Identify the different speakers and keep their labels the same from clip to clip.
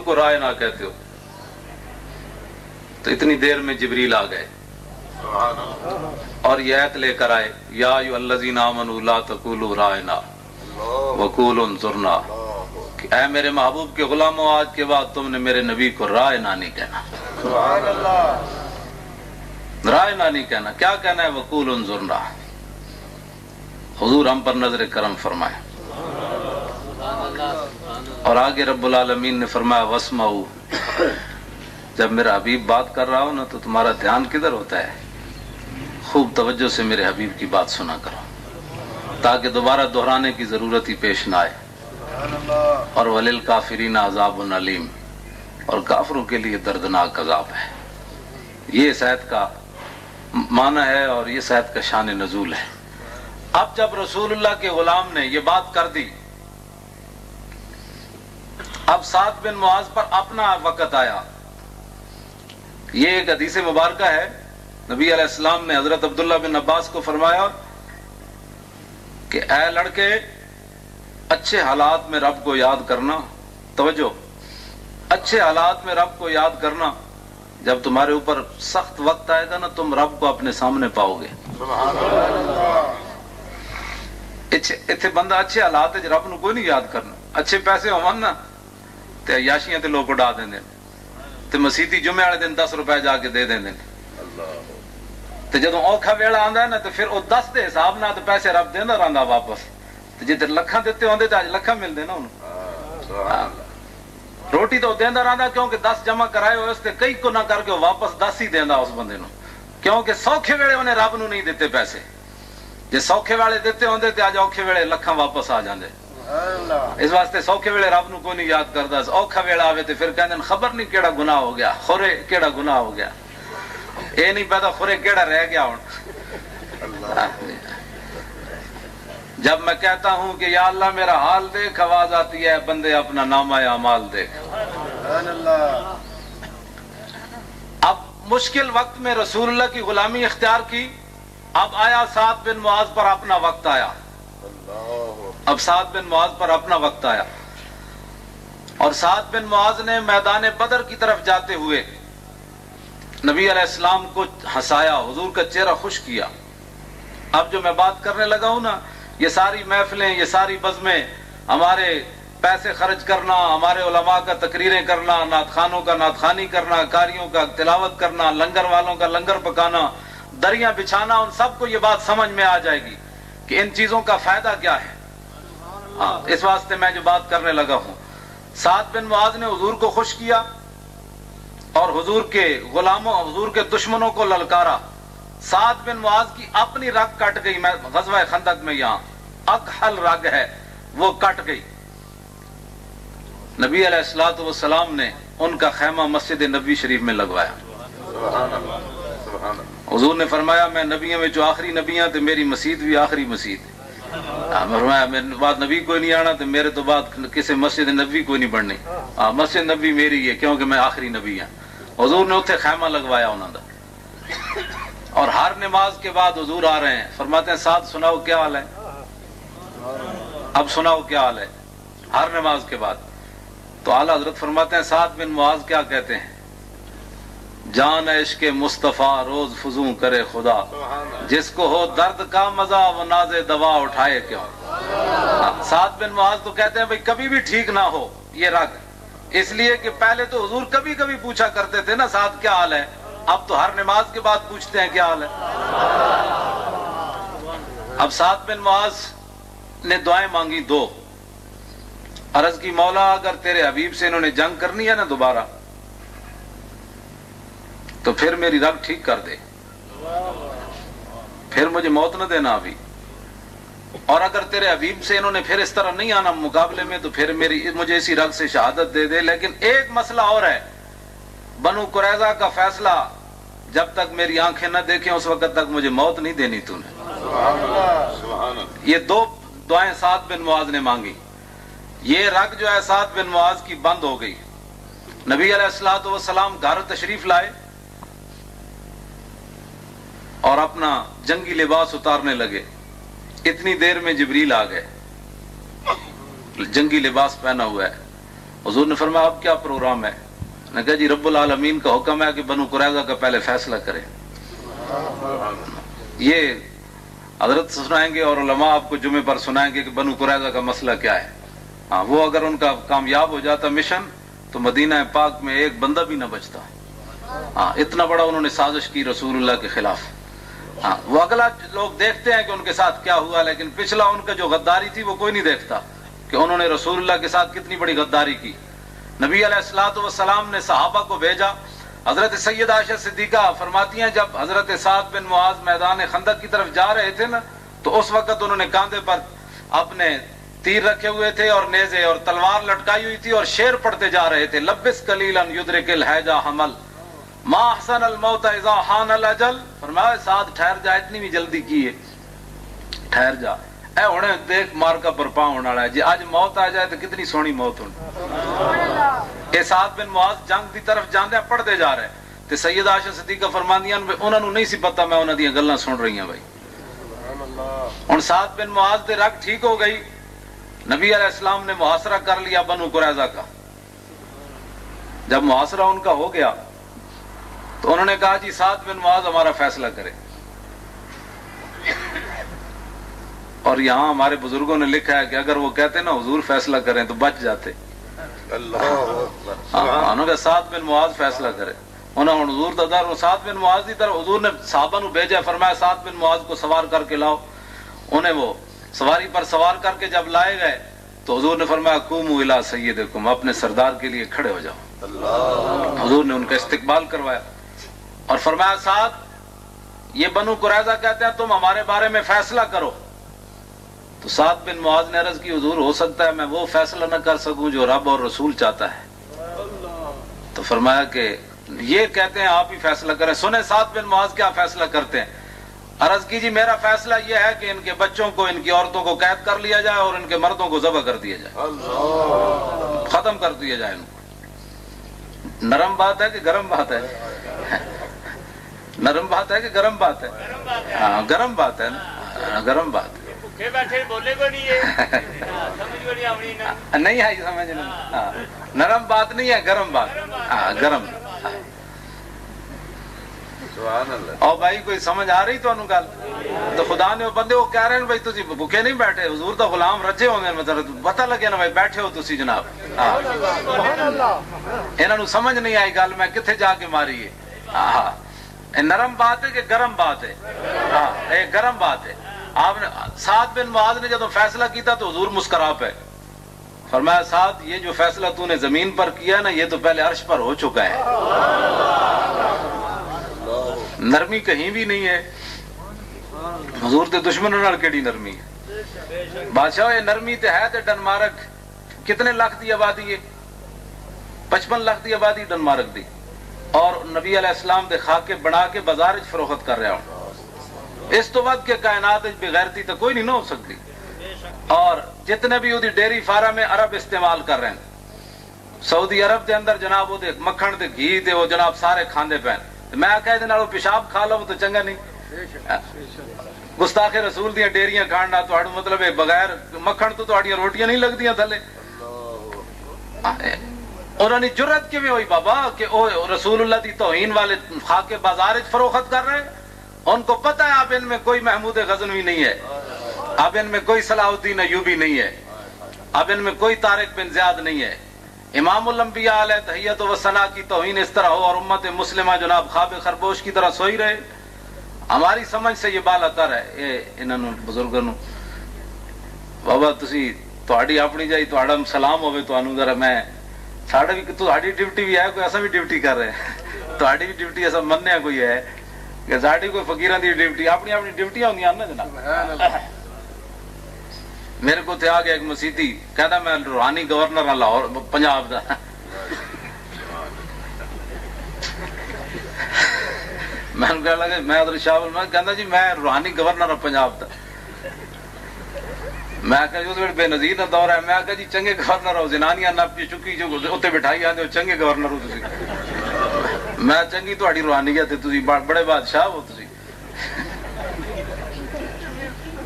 Speaker 1: کو رائنا کہتے ہو؟ تو اتنی دیر میں جبریل آ گئے اور یہ آیت لے کر آئے، یا ایھا الذین آمنوا لا تقولوا رائنا وقولوا انظرنا، کہ اے میرے محبوب کے غلاموں، آج کے بعد تم نے میرے نبی کو رائنا نہیں کہنا، رائنا نہیں کہنا، کیا کہنا ہے؟ وقولوا انظرنا۔ حضور ہم پر نظر کرم فرمائے۔ اور آگے رب العالمین نے فرمایا واسمعوا، جب میرا حبیب بات کر رہا ہو نا تو تمہارا دھیان کدھر ہوتا ہے؟ خوب توجہ سے میرے حبیب کی بات سنا کرو تاکہ دوبارہ دہرانے کی ضرورت ہی پیش نہ آئے۔ اور وَلِلْكَافِرِينَ عَذَابٌ عَلِيمٌ، اور کافروں کے لیے دردناک عذاب ہے۔ یہ اس آیت کا معنی ہے اور یہ اس آیت کا شان نزول ہے۔ اب جب رسول اللہ کے غلام نے یہ بات کر دی، اب سعد بن معاذ پر اپنا وقت آیا۔ یہ ایک حدیث مبارکہ ہے، نبی علیہ السلام نے حضرت عبداللہ بن عباس کو فرمایا کہ اے لڑکے، اچھے حالات میں رب کو یاد کرنا، توجہ، اچھے حالات میں رب کو یاد کرنا، جب تمہارے اوپر سخت وقت آئے گا نا تم رب کو اپنے سامنے پاؤ گے۔ اتنے بندہ اچھے حالات رب نو کوئی نہیں یاد کرنا، اچھے پیسے ہون نا تے عیاشیاں تے لوگ اڑا دیندے تے مسیتی جمعے والے دن 10 روپے جا کے دے دیندے تے جدوں اوکھا ویلا آندا ہے نا تے پھر او 10 دے حساب نال تے پیسے رب دیندا رہندا واپس، تے جے لکھاں دتے ہوندے تے اج لکھاں ملدے نا انہوں۔ روٹی تو دیندا رہندا کیونکہ 10 جمع کرائے ہوئے اس تے کئی کو نہ کر کے واپس 10 ہی دیندا اس بندے نو، کیونکہ سوکھے ویلے انہیں رب نو نہیں دیتے پیسے، جے سوکھے والے دیتے ہوندے تے اج اوکھے ویلے لکھاں واپس آ جاندے۔ اس واسطے سوکھے ویلے رب نو کوئی نہیں یاد کردا، اوکھا ویلا آوے تے پھر کہندے خبر نہیں کیڑا گناہ ہو گیا، خورے کیڑا گناہ ہو گیا، اے نہیں پتا خورے کیڑا رہ گیا ہن۔ جب میں کہتا ہوں کہ یا اللہ میرا حال دیکھ، آواز آتی ہے بندے اپنا نامہ اعمال دیکھ۔ اب مشکل وقت میں رسول اللہ کی غلامی اختیار کی، اب آیا سعد بن معاذ پر اپنا وقت آیا، اب سعد بن معاذ پر اپنا وقت آیا، اور سعد بن معاذ نے میدان بدر کی طرف جاتے ہوئے نبی علیہ السلام کو ہنسایا، حضور کا چہرہ خوش کیا۔ اب جو میں بات کرنے لگا ہوں نا، یہ ساری محفلیں، یہ ساری بزمیں، ہمارے پیسے خرچ کرنا، ہمارے علماء کا تقریریں کرنا، نعت خوانوں کا نعت خوانی کرنا، قاریوں کا تلاوت کرنا، لنگر والوں کا لنگر پکانا، دریاں بچھانا، ان سب کو یہ بات سمجھ میں آ جائے گی کہ ان چیزوں کا فائدہ کیا ہے۔ اس واسطے میں جو بات کرنے لگا ہوں، سعد بن معاذ نے حضور کو خوش کیا اور حضور کے غلاموں، حضور کے دشمنوں کو للکارا۔ سعد بن معاذ کی اپنی رگ کٹ گئی، میں غزوہ خندق میں یہاں اکحل رگ ہے وہ کٹ گئی۔ نبی علیہ الصلوۃ والسلام نے ان کا خیمہ مسجد نبوی شریف میں لگوایا۔ حضور نے فرمایا میں نبیوں میں جو آخری نبیاں تے میری مسجد بھی آخری مسجد ہے۔ فرمایا میرے بعد نبی کوئی نہیں آنا تو میرے تو بعد کسی مسجد نبوی کوئی نہیں بننی، مسجد نبوی میری ہے کیونکہ میں آخری نبی ہوں۔ حضور نے اتنے خیمہ لگوایا انہوں نے، اور ہر نماز کے بعد حضور آ رہے ہیں، فرماتے ہیں سعد سناؤ کیا حال ہے، اب سناؤ کیا حال ہے، ہر نماز کے بعد۔ تو اعلیٰ حضرت فرماتے ہیں سعد بن معاذ کیا کہتے ہیں، جان عشق مصطفیٰ روز فزوں کرے خدا، جس کو ہو درد کا مزہ وہ ناز دوا اٹھائے کیوں۔ سعد بن معاذ تو کہتے ہیں بھئی کبھی بھی ٹھیک نہ ہو یہ رگ، اس لیے کہ پہلے تو حضور کبھی کبھی پوچھا کرتے تھے نا سعد کیا حال ہے، اب تو ہر نماز کے بعد پوچھتے ہیں کیا حال ہے۔ اب سعد بن معاذ نے دعائیں مانگی دو، عرض کی مولا اگر تیرے حبیب سے انہوں نے جنگ کرنی ہے نا دوبارہ تو پھر میری رگ ٹھیک کر دے، پھر مجھے موت نہ دینا ابھی، اور اگر تیرے حبیب سے انہوں نے پھر اس طرح نہیں آنا مقابلے میں تو پھر مجھے اسی رگ سے شہادت دے دے۔ لیکن ایک مسئلہ اور ہے، بنو قریظہ کا فیصلہ جب تک میری آنکھیں نہ دیکھیں اس وقت تک مجھے موت نہیں دینی تو نے۔ یہ دو دعائیں سعد بن معاذ نے مانگی، یہ رگ جو ہے سعد بن معاذ کی بند ہو گئی۔ نبی علیہ الصلوۃ والسلام گھر تشریف لائے اور اپنا جنگی لباس اتارنے لگے، اتنی دیر میں جبریل آ گئے، جنگی لباس پہنا ہوا ہے، حضور نے فرمایا اب کیا پروگرام ہے؟ نے کہا جی رب العالمین کا حکم ہے کہ بنو قریظہ کا پہلے فیصلہ کرے. یہ حضرت سنائیں گے اور علماء آپ کو جمعے پر سنائیں گے کہ بنو قریظہ کا مسئلہ کیا ہے. ہاں وہ اگر ان کا کامیاب ہو جاتا مشن تو مدینہ پاک میں ایک بندہ بھی نہ بچتا. ہاں اتنا بڑا انہوں نے سازش کی رسول اللہ کے خلاف. ہاں وہ اگلا لوگ دیکھتے ہیں کہ ان کے ساتھ کیا ہوا، لیکن پچھلا ان کا جو غداری تھی وہ کوئی نہیں دیکھتا کہ انہوں نے رسول اللہ کے ساتھ کتنی بڑی غداری کی. نبی علیہ الصلوۃ والسلام نے صحابہ کو بھیجا. حضرت سیدہ عائشہ صدیقہ فرماتی ہیں جب حضرت سعد بن معاذ میدان خندق کی طرف جا رہے تھے نا تو اس وقت انہوں نے کاندھے پر اپنے تیر رکھے ہوئے تھے اور نیزے اور تلوار لٹکائی ہوئی تھی اور شعر پڑھتے جا رہے تھے. لبس قلیلا یدرک الحیجا حمل ما احسن الموت اذا حان الاجل. فرمایا سعد ٹھہر جا، اتنی بھی جلدی کی ہے، ٹھہر جا، اے ہن دیکھ مار کا برپا ہونے والا ہے جی، اج موت آ جائے تو کتنی سونی موت ہونی. اے سعد بن معاذ جنگ دی طرف جاندے پڑھتے جا رہے تے سیدہ عائشہ صدیقہ فرماندیاں انہاں نوں نہیں سی پتہ میں انہاں دیاں گلاں سن رہی ہوں. بھائی ہن سعد بن معاذ دے رگ ٹھیک ہو گئی. نبی علیہ السلام نے محاصرہ کر لیا بنو قریظہ کا. جب محاصرہ ان کا ہو گیا تو انہوں نے کہا جی سعد بن معاذ ہمارا فیصلہ کرے. اور یہاں ہمارے بزرگوں نے لکھا ہے کہ اگر وہ کہتے نا حضور فیصلہ کریں تو بچ جاتے. انہوں نے سعد بن معاذ فیصلہ کرے. انہوں نے حضور دادار سعد بن معاذ کی طرف حضور نے صحابہ نو بھیجا، فرمایا سعد بن معاذ کو سوار کر کے لاؤ. انہیں وہ سواری پر سوار کر کے جب لائے گئے تو حضور نے فرمایا قوموا الی سیدکم، اپنے سردار کے لیے کھڑے ہو جاؤ. حضور نے ان کا استقبال کروایا اور فرمایا سعد یہ بنو قریظہ کہتے ہیں تم ہمارے بارے میں فیصلہ کرو. تو سعد بن معاذ نے عرض کی حضور ہو سکتا ہے میں وہ فیصلہ نہ کر سکوں جو رب اور رسول چاہتا ہے. تو فرمایا کہ یہ کہتے ہیں آپ ہی فیصلہ کریں. سنیں سعد بن معاذ کیا فیصلہ کرتے ہیں. عرض کی جی میرا فیصلہ یہ ہے کہ ان کے بچوں کو ان کی عورتوں کو قید کر لیا جائے اور ان کے مردوں کو ذبح کر دیا جائے، ختم کر دیا جائے. ان کو نرم بات ہے کہ گرم بات ہے؟ نرم بات ہے کہ گرم بات ہے؟ ہاں گرم بات ہے نا، گرم بات نہیں آئی سمجھ نہیں. نرم بات نہیں ہے، گرم بات. ہاں گرم. اور بھائی کوئی سمجھ آ رہی تو انہوں گل تو خدا نے وہ بندے وہ کہہ رہے ہیں بھائی تسی بھوکے نہیں بیٹھے، حضور دا غلام رجے ہوندے مطلب پتہ لگے نا بھائی بیٹھے ہو تسی جناب. انہاں نوں سمجھ نہیں آئی گل میں کتھے جا کے ماری ہے. ہاں نرم بات ہے کہ گرم بات ہے؟ ہاں یہ گرم بات ہے. آپ نے سعد بن معاذ نے جب فیصلہ کیتا تو حضور مسکرا پے. فرمایا سعد یہ جو فیصلہ تو نے زمین پر کیا نا یہ تو پہلے عرش پر ہو چکا ہے. نرمی کہیں بھی نہیں ہے. حضور تے دشمنوں نال کیڑی نرمی ہے. بادشاہ یہ نرمی تے ہے تے ڈنمارک کتنے لاکھ دی آبادی ہے؟ 55 لاکھ دی آبادی ڈنمارک دی. اور نبی علیہ السلام دے خاکے بنا کے بازار وچ فروخت کر رہا ہوں. اس تو بعد کے کائنات وچ بغیرتی تو کوئی نہیں نہ ہو سکتی. اور جتنے بھی وہ ڈیری فارم میں عرب استعمال کر رہے ہیں سعودی عرب دے اندر جناب وہ مکھن تے گھی تے وہ جناب سارے کھاندے پے. میں آخیا یہ پیشاب کھا لو تو چنگا نہیں. گستاخ رسول دیا ڈیریاں کھانا تو مطلب بغیر مکھن تو تہاڈیاں روٹیاں نہیں لگدیاں تھلے. انہوں نے جرت کیویں ہوئی بابا کہ وہ رسول اللہ دی توہین والے خاکے بازار وچ فروخت کر رہے ہیں. ان کو پتہ ہے اب ان میں کوئی محمود غزنوی نہیں ہے، اب ان میں کوئی صلاح الدین ایوبی نہیں ہے، اب ان میں کوئی طارق بن زیاد نہیں ہے. امام الانبیاء علیہ تحیت و ثنا کی توہین اس طرح ہو اور امت مسلمہ جناب خواب خرگوش کی طرح سوئی رہے. ہماری سمجھ سے یہ بالا تر ہے. یہ انہوں بزرگوں بابا تسی تہاڈی اپنی جائی تہاڈا سلام ہوے تانوں ذرا میں ساڈا بھی تہاڈی ڈیوٹی بھی ہے کوئی اساں بھی ڈیوٹی کر رہے ہیں. تہاڈی بھی ڈیوٹی اساں مننے کوئی ہے کہ ساڈی کوئی فقیراں دی ڈیوٹی اپنی اپنی ڈیوٹیاں ہوندیاں نا جناب. میرے کو تے آ گیا ایک مسیتی کہتا میں روحانی گورنر ہاں لاہور پنجاب دا. میں کہنے لگا میں ادھر شاول میں کہندا جی میں روحانی گورنر ہوں پنجاب دا. میں کہا جی اس بے نظیر دا دور ہے. میں کہا جی چنگے گورنر ہو زنانیاں نپ کے چکی جو اتنے بٹھائی آتے ہو چنگے گورنر ہو تسی. میں چنگی تہاڈی روحانیت تے تسی بڑے بادشاہ ہو تسی.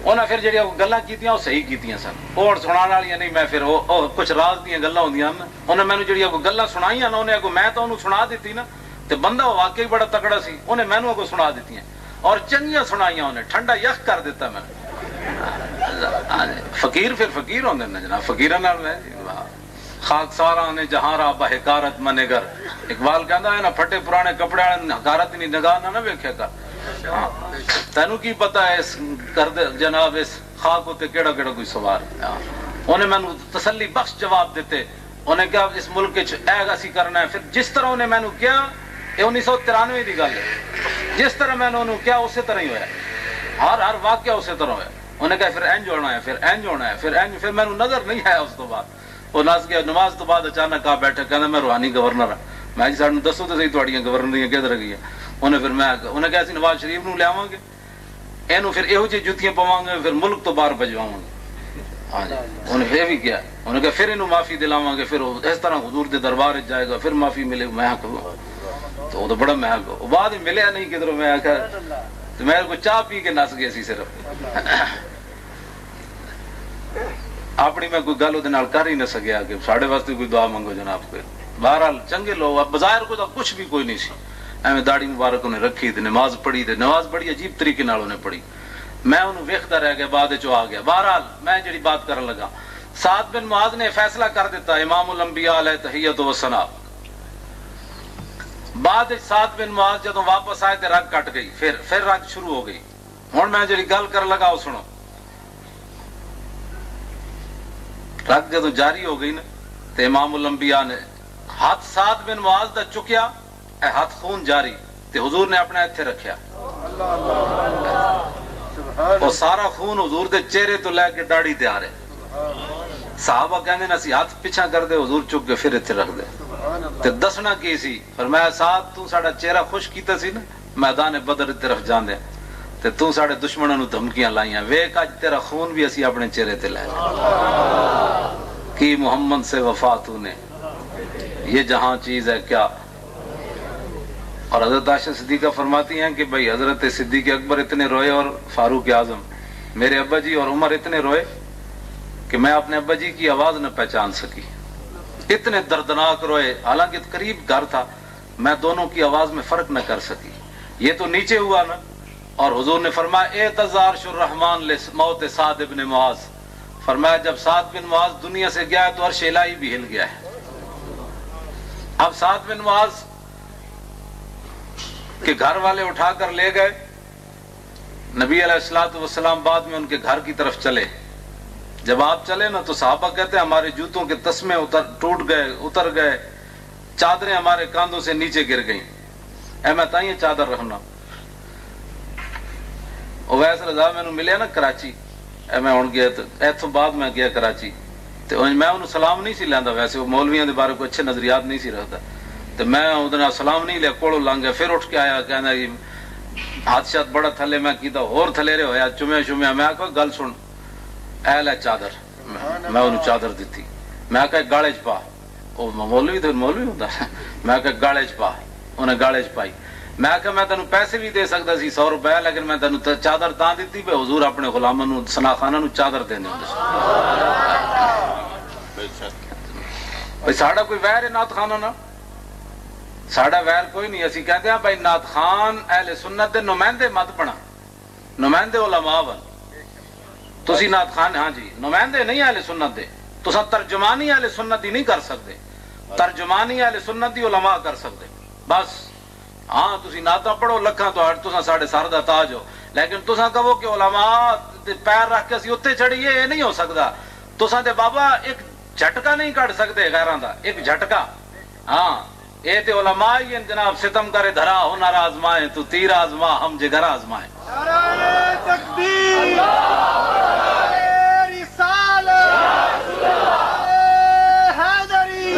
Speaker 1: انہیں پھر جڑی گلاں کیتیاں وہ صحیح کیتیاں سن، وہ سنانے والی نہیں، میں پھر کچھ راز دیا گلاں ہوندیاں نا، انہیں مینوں جڑی گلاں سنائیاں نا، انہیں اگوں میں تو انہوں سنا دیتی نا، تے بندہ واقعی بڑا تکڑا سی، انہیں مینوں اگوں سنا دیتی اور چنگیاں سنائیاں، انہیں ٹھنڈا یخ کر دیتا میں۔ فقیر پھر فقیر ہوندے نا جناب، فقیراں نال میں خاک سارا نے جہاں را بحکارت منے گر، اقبال کہندا ہے نا پھٹے پرانے کپڑے حکارت نہیں نگاہ نہ ویکھیا کر، تینوں کی پتا ہے اس کرد جناب اس خاک تے کیڑا کیڑا کوئی سوار۔ انہیں مینوں تسلی بخش جواب دیتے، انہیں کہا اس ملک اے اسی کرنا ہے، پھر جس طرح انہیں مینوں کیا، یہ 1993 دی گل ہے، جس طرح میں نے انہوں کیا اسی طرح ہی ہوا، ہر واقعہ اسی طرح ہوا۔ انہیں کہا پھر اینج ہونا ہے، پھر اینج ہونا ہے، پھر اینج، پھر مینوں نظر نہیں آیا اس تو بعد، وہ نس گیا نماز تو بعد اچانک آ بیٹھے کہنا میں روحانی گورنر ہوں، میں جی سانوں دسو تو صحیح تہاڈیاں گورنریاں کدھر گئی ہیں؟ انہیں پھر میں انہیں کہا سی نواز شریف نوں لیاواں گے، اینوں پھر یہو جی جتیاں پواں گے، پھر ملک تو باہر بھجواواں گے۔ ہاں جی انہیں پھر بھی کیا، انہیں کہا پھر اینوں معافی دلاواں گے، پھر اس طرح حضور دے دربار وچ جائے گا، پھر معافی ملے۔ میں تو وہ تو بڑا محل ہو، بعد میں ملیا نہیں کدھروں، میں آخیا تو میں کو چاہ پی کے نس گیا سی صرف، اپنی میں کوئی گل وہ کر ہی نہ سکیا کہ ساڈے واسطے کوئی دعا منگو جناب کوئی۔ بہرحال چنگے لوگ، بظاہر کو کچھ بھی کوئی نہیں سی، ایویں داڑھی مبارک انہیں رکھی تے نماز پڑھی، تے نماز بڑی عجیب طریقے نال انہیں پڑھی، میں انہوں ویکھدا رہ گیا، بعد چ آ گیا۔ بہرحال میں جڑی بات کرن لگا، سعد بن معاذ نے فیصلہ کر دیتا، امام الانبیاء علیہ تحیت و ثنا، بعد سعد بن معاذ جدوں واپس آئے تے رگ کٹ گئی، پھر رگ شروع ہو گئی۔ ہن میں جڑی گل کرن لگا وہ سنو، رگ جدوں جاری ہو گئی نا تے امام الانبیاء نے ہاتھ سعد بن معاذ دا چکیا، اے ہاتھ خون جاری، تے حضور نے اپنے اتھے رکھیا، اور سارا خون حضور دے چہرے تو لے کے داڑھی تے آ رہے۔ صحابہ کہندے نا سی ہاتھ پیچھا کر دے، حضور چک کے پھر اتھے رکھ دے، تے دسنا کی سی، فرمایا سعد تو ساڈا چہرہ خوش کیتا سی نا میدان بدر دی طرف جاندے، تے تو ساڈے دشمناں نو دھمکیاں لائیاں، ویکھ اج تیرا خون بھی اسی اپنے چہرے تے لے لیا، کی محمد سے وفا تو نے، یہ جہاں چیز ہے کیا۔ اور حضرت عائشہ صدیقہ فرماتی ہیں کہ بھئی حضرت صدیق اکبر اتنے روئے اور فاروق اعظم، میرے ابا جی اور عمر اتنے روئے کہ میں اپنے ابا جی کی آواز نہ پہچان سکی، اتنے دردناک روئے، حالانکہ قریب گھر تھا، میں دونوں کی آواز میں فرق نہ کر سکی۔ یہ تو نیچے ہوا نا، اور حضور نے فرمایا اعتذار الرحمن موت سعد بن معاذ، فرمایا جب سعد بن معاذ دنیا سے گیا ہے تو عرش الہی بھی ہل گیا ہے۔ اب سعد بن معاذ کے گھر والے اٹھا کر لے گئے، نبی علیہ الصلوۃ والسلام بعد میں ان کے گھر کی طرف چلے، جب آپ چلے نا تو صحابہ کہتے ہیں ہمارے جوتوں کے تسمے ٹوٹ گئے، اتر گئے، چادریں ہمارے کاندھوں سے نیچے گر گئیں، اے میں تائیں چادر رکھنا۔ اویس رضا میں ملیا نا کراچی، اے میں ہن گیا ایتھوں بعد میں گیا کراچی، تو میں انہوں سلام نہیں سی لیندا، ویسے وہ مولویاں دے بارے کو اچھے نظریات نہیں سی رکھتا، تو میں اودے سلام نہیں لیا، کوڑوں لنگ گیا، پھر اٹھ کے آیا کہندا جی ہاتھ شات بڑا تھلے، میں کیتا اور تھلیرے ہویا، چومیا شومیا، میں آکھا گل سن، اے لے چادر، میں انہوں چادر دیتی، میں آکھا گاڑے چ پا، وہ مولوی تو مولوی ہوندا، میں آکھا گاڑے چ پا، انہیں گاڑے چ پائی، میں آکھا میں تینوں پیسے بھی دے سکتا سی 100 روپے، لیکن میں تینوں چادر تاں دیتی پہ حضور اپنے غلاماں نوں ثنا خاناں نوں چادر دیندے ہوندے سی۔ ساڈا کوئی ویر ہے نعت خاناں نال؟ ساڈا ویر کوئی نہیں، اسی کہتے ہیں بھائی نعت خان اہل سنت دے نمائندے مت بنا، نمائندے علماء بن، تسی نعت خان ہاں جی نمائندے نہیں اہل سنت دے، تساں ترجمانی اہل سنت دی نہیں کر سکتے، ترجمانی اہل سنت دی علماء کر سکتے بس۔ ہاں تسی نعتاں پڑھو لکھاں تو تساں ساڈے سر دا تاج ہو، لیکن تساں کہو کہ علماء تے پیر رکھ کے اسی اتنے چڑھیے، یہ نہیں ہو سکتا۔ تساں تے بابا ایک جھٹکا نہیں کٹ سکتے غیراں دا، ایک جھٹکا، ہاں اے تے علماء ہی ہیں جناب، ستم کرے دھرا ہنر آزمائے تو تیر آزما ہم جگر آزمائے۔
Speaker 2: نعرہ تکبیر، نعرہ رسالت، نعرہ حیدری،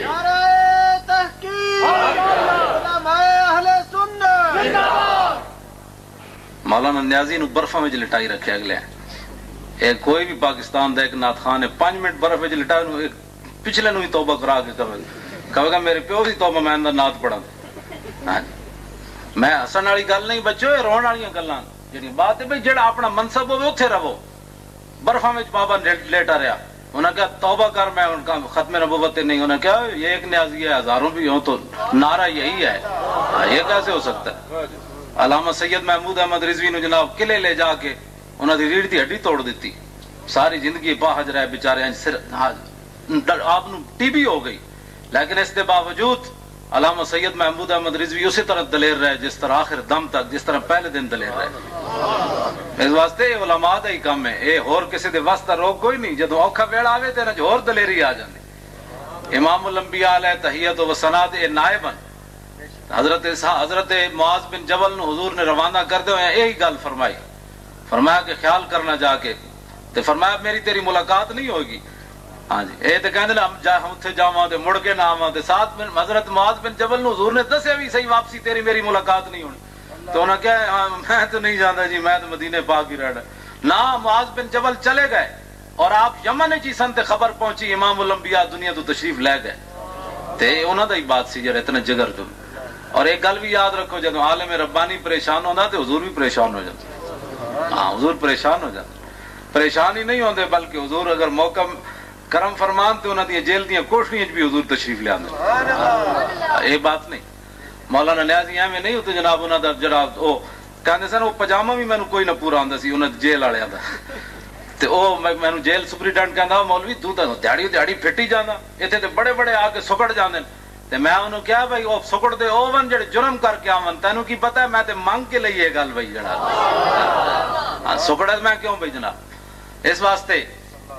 Speaker 2: نعرہ تحقیق، علماء اہل سنت۔
Speaker 1: مولانا نیازی نو برفاں وچ لٹائی رکھے اگلے، اے کوئی بھی پاکستان دا ایک نعت خان ہے 5 منٹ برف وچ لٹا نو پچھلے نو ہی توبہ کرا کے کہے گا میرے پیو دی توبہ میں نعت پڑھا، میں ہسن والی گل نہیں بچو، یہ رون والی گلاں، جڑی بات ہے بھئی جڑا اپنا منصب ہوے اوتھے رہو. برفاں وچ بابا لیٹا رہا. انہوں نے کہا توبہ کر, میں ان کا ختم نبوت نہیں. انہوں نے کہا یہ ایک نیازی ہے, ہزاروں بھی ہوں تو نعرہ یہی ہے, یہ کیسے ہو سکتا ہے. علامہ سید محمود احمد رضوی نے جناب قلعے لے جا کے انہوں نے ریڑھ دی ہڈی توڑ دیتی. ساری زندگی باہج رہے بیچارے, آپ ٹی بی ہو گئی, لیکن اس کے باوجود علامہ سید محمود احمد رضوی اسی طرح دلیر رہے جس طرح آخر دم تک, جس طرح پہلے دن دلیر رہے. اس واسطے علماء دا ہی کام ہے, یہ ہور کسی دے واسطہ روک کوئی نہیں. جدو اوکھا ویڑا آوے تے نہ ہور دلیری آ جاندی. امام الانبیاء علیہ تحیت و ثنا دے نائبن حضرت معاذ بن جبل نو حضور نے روانہ کردے ہوئے یہی گل فرمائی. فرمایا کہ خیال کرنا جا کے, تے فرمایا میری تیری ملاقات نہیں ہوگی. ہاں جی, اے تے کہندے ہم اوتھے جاواں تے مڑ کے نہ آواں. تے ساتھ میں حضرت معاذ بن جبل نو حضور نے دسیا بھی صحیح واپسی تیری میری ملاقات نہیں ہونی. تو انہوں نے کہا میں تو نہیں جانتا جی, میں تو مدینے پاک ہی رہنا. نہ معاذ بن جبل چلے گئے اور آپ یمن چ سن تے خبر پہنچی امام الانبیاء دنیا تو تشریف لے گئے. تے انہاں دا ہی بات سی جڑا اتنا جگر جو. اور ایک گل بھی یاد رکھو, جدو عالم ربانی پریشان ہوندا تے حضور بھی پریشان ہو جاتے. ہاں حضور پریشان ہو جاتے. پریشان ہی نہیں ہوندے بلکہ حضور اگر موقع کرم فرمان تے انہاں دی جیل دیاں کوٹھیاں وچ بھی حضور تشریف لے آندے. یہ بات نہیں. مولانا نیازی ایویں نہیں ہوتے جناب, انہاں دا جڑا او کہندے سن وہ پجامہ بھی مینوں کوئی نہ پورا آندا سی انہاں جیل والیاں دا. تے او مینوں جیل سپرنٹینڈنٹ کہندا مولوی تو دیہڑی پھٹی جاندا, ایتھے تے بڑے بڑے آ کے سکڑ جاندے. تے میں انہوں کہا بھائی او سکڑ دے اوون جڑے جرم کر کے آون, تینوں کی پتہ ہے میں تے منگ کے لئی یہ گل بھائی جڑا سکڑ میں کیوں بھائی جناب. اس واسطے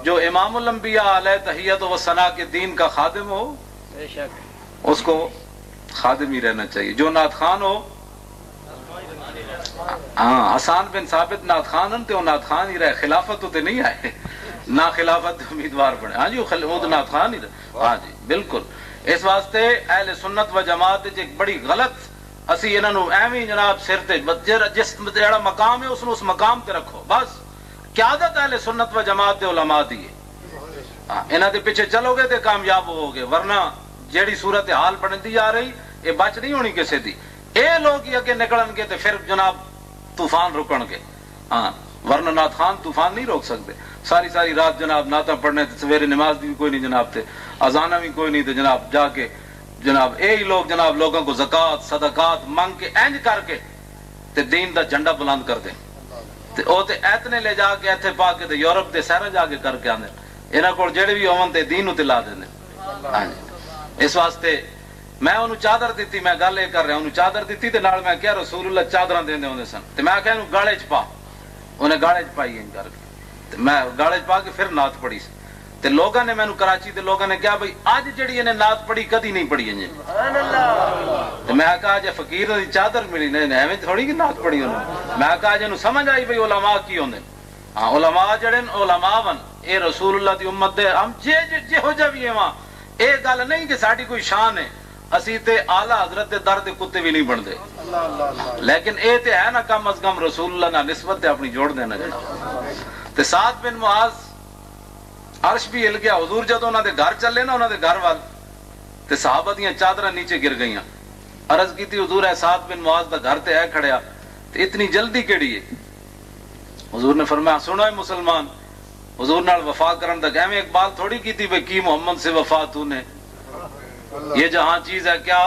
Speaker 1: جو امام الانبیاء علیہ تحیت و ثنا کے دین کا خادم ہو اس کو خادم ہی رہنا چاہیے. جو نعت خان ہو, ہاں حسان بن ثابت نعت خان ہیں تے وہ نعت خان ہی رہے, خلافت تو تے نہیں آئے, نہ خلافت امیدوار بنے. ہاں جی وہ تو نعت خان ہی رہے. ہاں جی بالکل. اس واسطے اہل سنت و جماعت ایک بڑی غلط اسی انہاں نو ایویں جناب سر تے جس جڑا مقام ہے اس مقام تے رکھو بس. قیادت اہل سنت و جماعت دے علماء دی ہے. انہاں دے پیچھے چلو گے تے کامیاب ہو گے, ورنہ جیڑی صورت حال بنتی جا رہی یہ بچ نہیں ہونی کسی دی. اے لوگ ہی اگے نکلن گے تے پھر جناب طوفان رکن گے. ہاں ورنہ نعت خان طوفان نہیں روک سکتے. ساری ساری رات جناب نعتاں پڑھنے, سویرے نماز بھی کوئی نہیں جناب, تے اذانہ بھی کوئی نہیں, تے جناب جا کے جناب یہی لوگ جناب لوگوں کو زکات صدقات منگ کے اینج کر کے تے دین دا جھنڈا بلند کر دیں. تے او تے ایتنے لے جا کے ایتھے پا کے تے یورپ تے سہرا جا کے کر کے آندے. انہاں کول جڑے بھی ہون تے دین تے لا دیندے. ہاں جی اس واسطے میں انہوں چادر دیتی, میں گل یہ کر رہا انہوں چادر دیتی تے نال میں کہا رسول اللہ چادراں دیندے ہوندے سن. تے میں کہا انہوں گاڑے چ پا, انہیں گاڑے چ پائی ان کر کے تے میں گاڑے چ پا کے پھر نعت پڑھی. تے لوگاں نے مینوں کراچی تے لوگاں نے کہا بھئی اج جڑی انہیں نعت پڑھی کدی نہیں پڑھی انجے. تے میں کہا جے فقیر دی چادر ملی نے ایویں تھوڑی کہ نعت پڑھی انہوں. میں کہا جے نوں سمجھ آئی بھئی علماء کی ہوندے. ہاں علماء جڑے علماء ون اے رسول اللہ دی امت دے ہم جے ہو جا بھی ہاں. اے گل نہیں کہ ساڈی کوئی شان ہے, اسی تے اعلی حضرت دے در دے کتے بھی نہیں بنتے, لیکن اے تے ہے نا کم از کم رسول اللہ نال نسبت تے اپنی جوڑ دینا جناب. تے سعد بن معاذ عرش بھی ہل گیا. حضور جدوں انہاں دے گھر چلے نا, انہاں دے گھر وال تے صحابہ دیاں چادراں نیچے گر گئیاں. عرض کیتی حضور اے سعد بن معاذ دا گھر تے ہے کھڑیا, تے اتنی جلدی کیڑی ہے؟ حضور نے فرمایا سنو اے مسلمان, حضور نال وفا کرن دا ایویں اقبال تھوڑی کیتی بھئی کی محمد سے وفا تو نے, یہ جہاں چیز ہے کیا.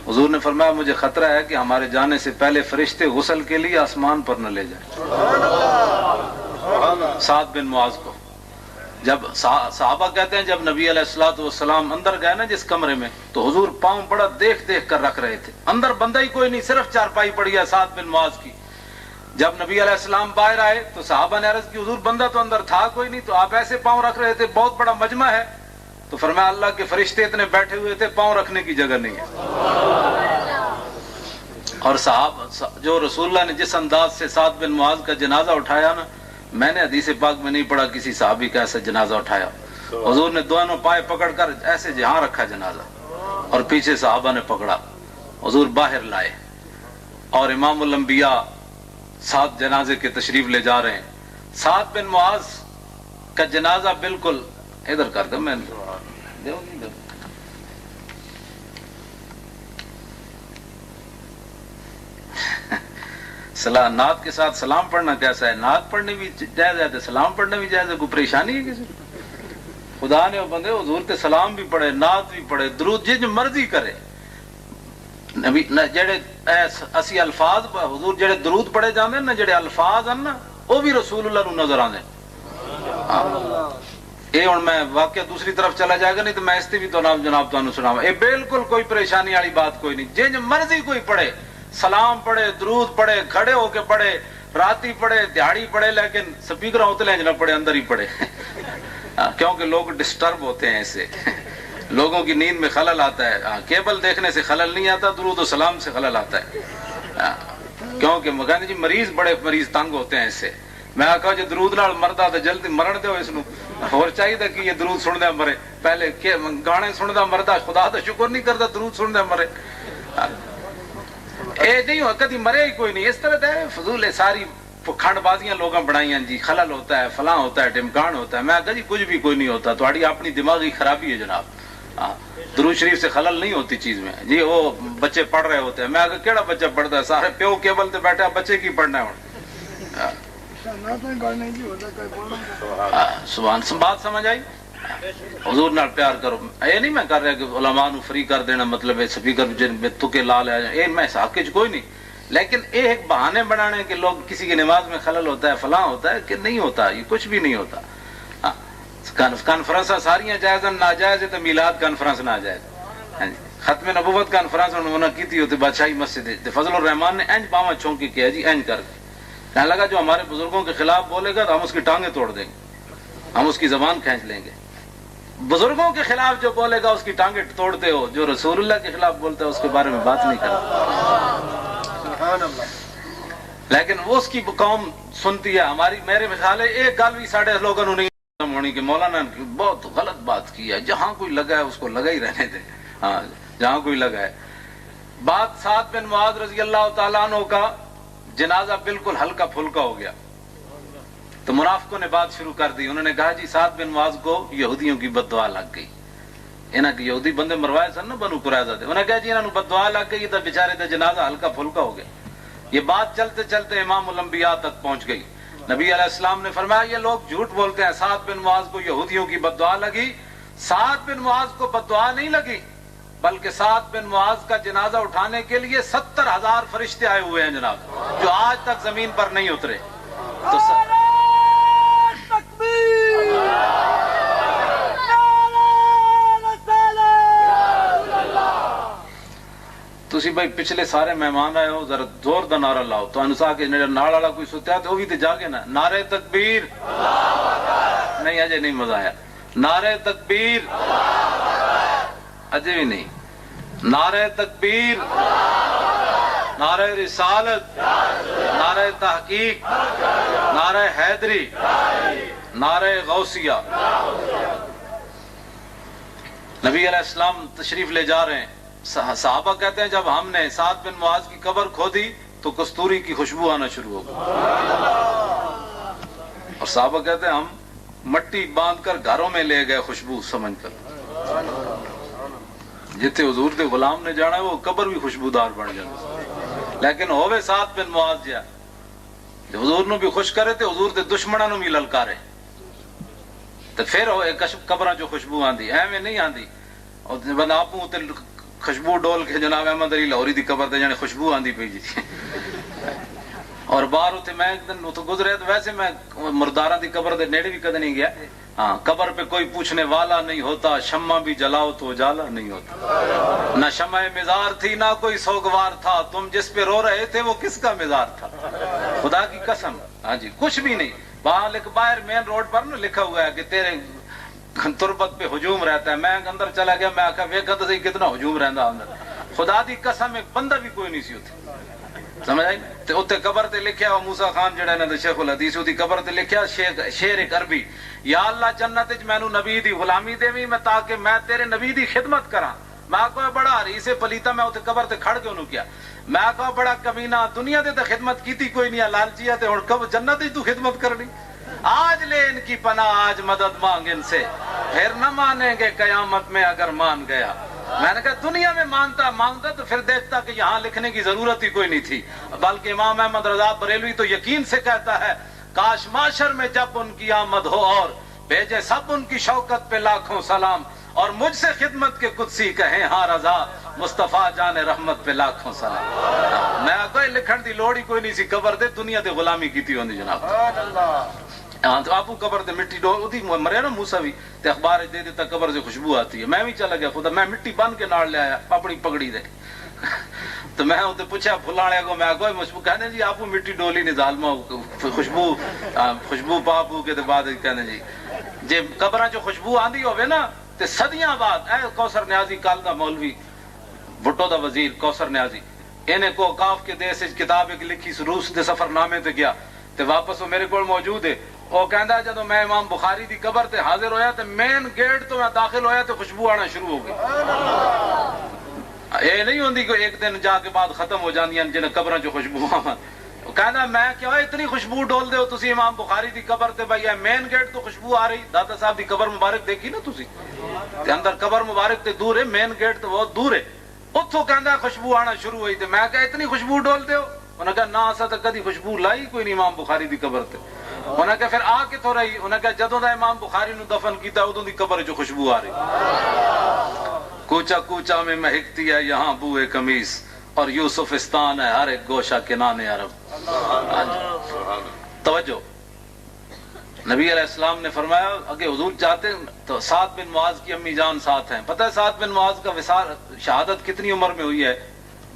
Speaker 1: حضور نے فرمایا مجھے خطرہ ہے کہ ہمارے جانے سے پہلے فرشتے غسل کے لیے آسمان پر نہ لے جائیں. سعد بن معاذ کو جب صحابہ کہتے ہیں جب نبی علیہ الصلوۃ والسلام اندر گئے نا جس کمرے میں, تو حضور پاؤں بڑا دیکھ دیکھ کر رکھ رہے تھے. اندر بندہ ہی کوئی نہیں, صرف چارپائی پڑی ہے سعد بن معاذ کی. جب نبی علیہ السلام باہر آئے تو صحابہ نے عرض کی حضور بندہ تو اندر تھا کوئی نہیں, تو آپ ایسے پاؤں رکھ رہے تھے, بہت بڑا مجمع ہے. تو فرمایا اللہ کے فرشتے اتنے بیٹھے ہوئے تھے, پاؤں رکھنے کی جگہ نہیں ہے. اور صحابہ جو رسول اللہ نے جس انداز سے سعد بن معاذ کا جنازہ اٹھایا نا, میں نے حدیث پاک میں نہیں پڑھا کسی صحابی کا ایسا جنازہ اٹھایا. حضور نے دونوں پائے پکڑ کر ایسے جہاں رکھا جنازہ, اور پیچھے صحابہ نے پکڑا, حضور باہر لائے, اور امام الانبیاء سعد جنازے کے تشریف لے جا رہے ہیں. سعد بن معاذ کا جنازہ بالکل ادھر کر دو, میں نعت کے ساتھ سلام پڑھنا کیسا ہے؟ نعت پڑھنے بھی جائز ہے، سلام پڑھنا بھی جائز ہے، کوئی پریشانی ہے کسی کو؟ خدا نے بندے حضور تے سلام بھی پڑھے، نعت بھی پڑھے، درود جن مرضی کرے. نبی جڑے اسی الفاظ حضور جڑے درود پڑھے جاندے نا، جڑے الفاظ ہیں نا وہ بھی رسول اللہ نو نظر آندے. یہ ہوں میں واقعہ دوسری طرف چلا جائے گا، نہیں تو میں اس بھی تو جناب تمہیں سناواں. یہ بالکل کوئی پریشانی والی بات کوئی نہیں، جن مرضی کوئی پڑھے، سلام پڑھے، درود پڑھے، کھڑے ہو کے پڑھے، راتی پڑھے، دیہڑی پڑھے، لیکن سپیکر ہوتے لیں نہ پڑھے، اندر ہی پڑھے. کیونکہ لوگ ڈسٹرب ہوتے ہیں اس سے، لوگوں کی نیند میں خلل آتا ہے. کیبل دیکھنے سے خلل نہیں آتا، درود و سلام سے خلل آتا ہے. کیونکہ مگان جی مریض تنگ ہوتے ہیں اس سے. میں آخا جی درود نال مردا تو جلدی مرن دو اس نو، اور چاہیے کہ یہ درود سندا مرے. پہلے گانے سندا مردا خدا دا شکر نہیں کرتا، درود سندا مرے. اے نہیں ہو کدی مرے ہی کوئی نہیں. اس طرح ہے فضول ہے، ساری کھنڈ بازیاں لوگاں بنائیاں جی، خلل ہوتا ہے، فلاں ہوتا ہے، ڈمکان ہوتا ہے. میں کہا جی کچھ بھی کوئی نہیں ہوتا، تہاڈی اپنی دماغی خرابی ہے جناب. درود شریف سے خلل نہیں ہوتی چیز میں. جی وہ بچے پڑھ رہے ہوتے ہیں، میں کہا کیڑا بچہ پڑھتا ہے؟ سارے پیو کیبل تے بیٹھا، بچے کی پڑھنا ہے؟ سبحان بات سمجھ آئی؟ حضور نال پیار کرو. یہ نہیں میں کر رہا کہ علماء نو فری کر دینا، مطلب سپیکر میں تکے لا لے جائیں، یہ میں حق وچ کوئی نہیں. لیکن یہ ایک بہانے بنانے کہ لوگ کسی کی نماز میں خلل ہوتا ہے، فلاں ہوتا ہے، کہ نہیں ہوتا، یہ کچھ بھی نہیں ہوتا. کانفرنس ساریاں جائز ناجائز ہے تو میلاد کانفرنس ناجائز. ختم نبوت کانفرنس انہوں نے کی ہوتی بادشاہی مسجد فضل الرحمان نے انج باواں چھونک کے کیا جی، انج کر کے کہنے لگا جو ہمارے بزرگوں کے خلاف بولے گا تو ہم اس کی ٹانگیں توڑ دیں گے، ہم اس کی زبان کھینچ لیں گے. بزرگوں کے خلاف جو بولے گا اس کی ٹانگیں توڑتے ہو، جو رسول اللہ کے خلاف بولتا ہے اس کے بارے میں بات نہیں کرتا. لیکن وہ اس کی قوم سنتی ہے. ہماری میرے خیال ہے ایک گل بھی ساڑھے لوگوں نے نہیں ہونی کہ مولانا نے بہت غلط بات کی ہے. جہاں کوئی لگا ہے اس کو لگا ہی رہنے دے. ہاں جہاں کوئی لگا ہے. بات سعد بن معاذ رضی اللہ تعالیٰ عنہ کا جنازہ بالکل ہلکا پھلکا ہو گیا تو منافقوں نے بات شروع کر دی. انہوں نے کہا جی سعد بن معاذ کو یہودیوں کی بد دعا لگ گئی. انہاں کے یہودی بندے مروائے سن نا بنو قریظہ دے. انہوں نے کہا جی انہوں نے بد دعا لگ گئی تو بیچارے تے جنازہ ہلکا پھلکا ہو گیا. یہ بات چلتے چلتے امام الانبیاء تک پہنچ گئی. نبی علیہ السلام نے فرمایا یہ لوگ جھوٹ بولتے ہیں، سعد بن معاذ کو یہودیوں کی بد دعا لگی. سعد بن معاذ کو بد دعا نہیں لگی، بلکہ سعد بن معاذ کا جنازہ اٹھانے کے لیے 70,000 فرشتے آئے ہوئے ہیں جناب، جو آج تک زمین پر نہیں اترے. تسی بھائی پچھلے سارے مہمان آئے ہو، ذرا زور دا نعرہ لاؤ تو انسا کے نال والا کوئی سوتیا تو وہ بھی تے جاگے نا. نعرہ تکبیر. نہیں اجے نہیں مزہ آیا. نعرہ تکبیر. اجے بھی نہیں. نعرہ تکبیر، نعرہ رسالت، نعرہ تحقیق، نعرہ حیدری، نعرہ غوثیہ. نبی علیہ السلام تشریف لے جا رہے ہیں. صحابہ کہتے ہیں جب ہم نے سعد بن معاذ کی قبر کھودی تو کستوری کی خوشبو آنا شروع ہو گئی. اور صحابہ کہتے ہیں ہم مٹی باندھ کر گھروں میں لے گئے خوشبو سمجھ کر. جتنے حضور دے غلام نے جانا ہے وہ قبر بھی خوشبودار بن جاتی. لیکن ہوئے سعد بن معاذ جا حضور نو بھی خوش کرے تے حضور دے دشمناں نو بھی للکارے تے پھر ہوئے قبراں جو خوشبو آندی ایویں نہیں آندی. اور بندہ آپوں تے خوشبو ڈول کے جناب احمد علی لاہوری دی قبر تے جانے خوشبو آندی پئی جی. اور باہر اتنے میں ایک دن اتنے گزرے تو ویسے میں مرداراں دی قبر دے نیڑے بھی کدے نہیں گیا. ہاں قبر پہ کوئی پوچھنے والا نہیں ہوتا، شمع بھی جلاؤ تو اجالا نہیں ہوتا. نہ شمع مزار تھی نہ کوئی سوگوار تھا، تم جس پہ رو رہے تھے وہ کس کا مزار تھا. خدا کی قسم. ہاں جی کچھ بھی نہیں. وہاں باہر مین روڈ پر نا لکھا ہوا ہے کہ تیرے تربت پہ ہجوم رہتا ہے. میں اندر چلا گیا، میں آخا ویکھا تو صحیح کتنا ہجوم رہندا اندر. خدا دی قسم ایک بندہ بھی کوئی نہیں سی اتنے. سمجھ آئی. تے اتنے قبر تے لکھیا موسیٰ خان جڑا انہاں دے شیخ الحدیث دی قبر تے لکھیا شعر ایک عربی، یا اللہ جنت وچ مینوں نبی دی غلامی دیویں میں تاکہ میں تیرے نبی دی خدمت کراں. میں آخا بڑا حریص پلیتا، میں اتنے قبر تے کھڑ کے انہوں کیا. میں آخا بڑا کمینہ، دنیا دے تے خدمت کیتی کوئی نہیں، لالچیا تے ہن کب جنت وچ تو خدمت کرنی. آج لے ان کی پناہ، آج مدد مانگ ان سے، پھر نہ مانیں گے قیامت میں اگر مان گیا. میں نے کہا دنیا میں مانگتا تو پھر دیکھتا کہ یہاں لکھنے کی ضرورت ہی کوئی نہیں تھی، بلکہ امام احمد رضا بریلوی تو یقین سے کہتا ہے کاش معاشر میں جب ان کی آمد ہو اور بھیجے سب ان کی شوکت پہ لاکھوں سلام، اور مجھ سے خدمت کے قدسی کہیں ہاں رضا، مصطفیٰ جان رحمت پہ لاکھوں سلام۔ میں کوئی لکھن دی لوڑ ہی کوئی نہیں سی، قبر دے دنیا تے غلامی کیتی ہوندی جناب۔ ہاں تو آپ قبر تے مٹی ڈو دی مرے نا موسیٰ بھی تے اخبار دے دیتا قبر سے خوشبو آتی ہے، میں بھی چلا گیا خدا، میں مٹی بن کے نال لے آیا اپنی پگڑی دے تو میں اسے پوچھا پھلانے کو، میں کوئی مشبو کہنے جی آپ مٹی ڈولی نہیں ظالمہ خوشبو پا پو کے بعد کہنے جی جی قبراں جو خوشبو آندی ہوئے نا تے صدیاں بعد اے کوثر نیازی کال دا مولوی بھٹو دا وزیر کوثر نیازی انہیں کو اوقاف کے دیس کتاب ایک لکھی روس دے سفر نامے تے گیا تے واپس وہ میرے کو موجود ہے، وہ کہندا جدو میں امام بخاری دی قبر تے حاضر ہویا تے مین گیٹ تو میں داخل ہویا تے خوشبو آنا شروع ہو گئی۔ یہ نہیں ہوندی کہ ایک دن جا کے بعد ختم ہو جاندیاں جنہیں قبراں جو خوشبو کہنا میں کیا اتنی خوشبو ڈول دے ہو تسی امام بخاری دی قبر تے بھائی مین گیٹ تو خوشبو آ رہی، داتا صاحب دی قبر مبارک دیکھی نا تسی تے اندر قبر مبارک تے دور ہے، مین گیٹ تو بہت دور ہے، اتھوں کہندا خوشبو آنا شروع ہوئی تے میں کہا اتنی خوشبو ڈول دے ہو، انہوں نے کہا نا اسا تے کدی خوشبو لائی کوئی نہیں امام بخاری دی قبر تے، انہوں نے کہا پھر آ کے تو رہی، انہوں نے کہا جدوں دا امام بخاری نو دفن کیتا ادوں دی قبر جو خوشبو آ رہی، کوچا کوچا میں مہکتی ہے یہاں بوئے قمیص اور یوسفستان ہے ہر ایک گوشہ کنانے عرب۔ توجہ، نبی علیہ السلام نے فرمایا اگر حضور چاہتے تو سعد بن معاذ کی امی جان ساتھ ہیں، پتہ ہے سعد بن معاذ کا وصال شہادت کتنی عمر میں ہوئی ہے؟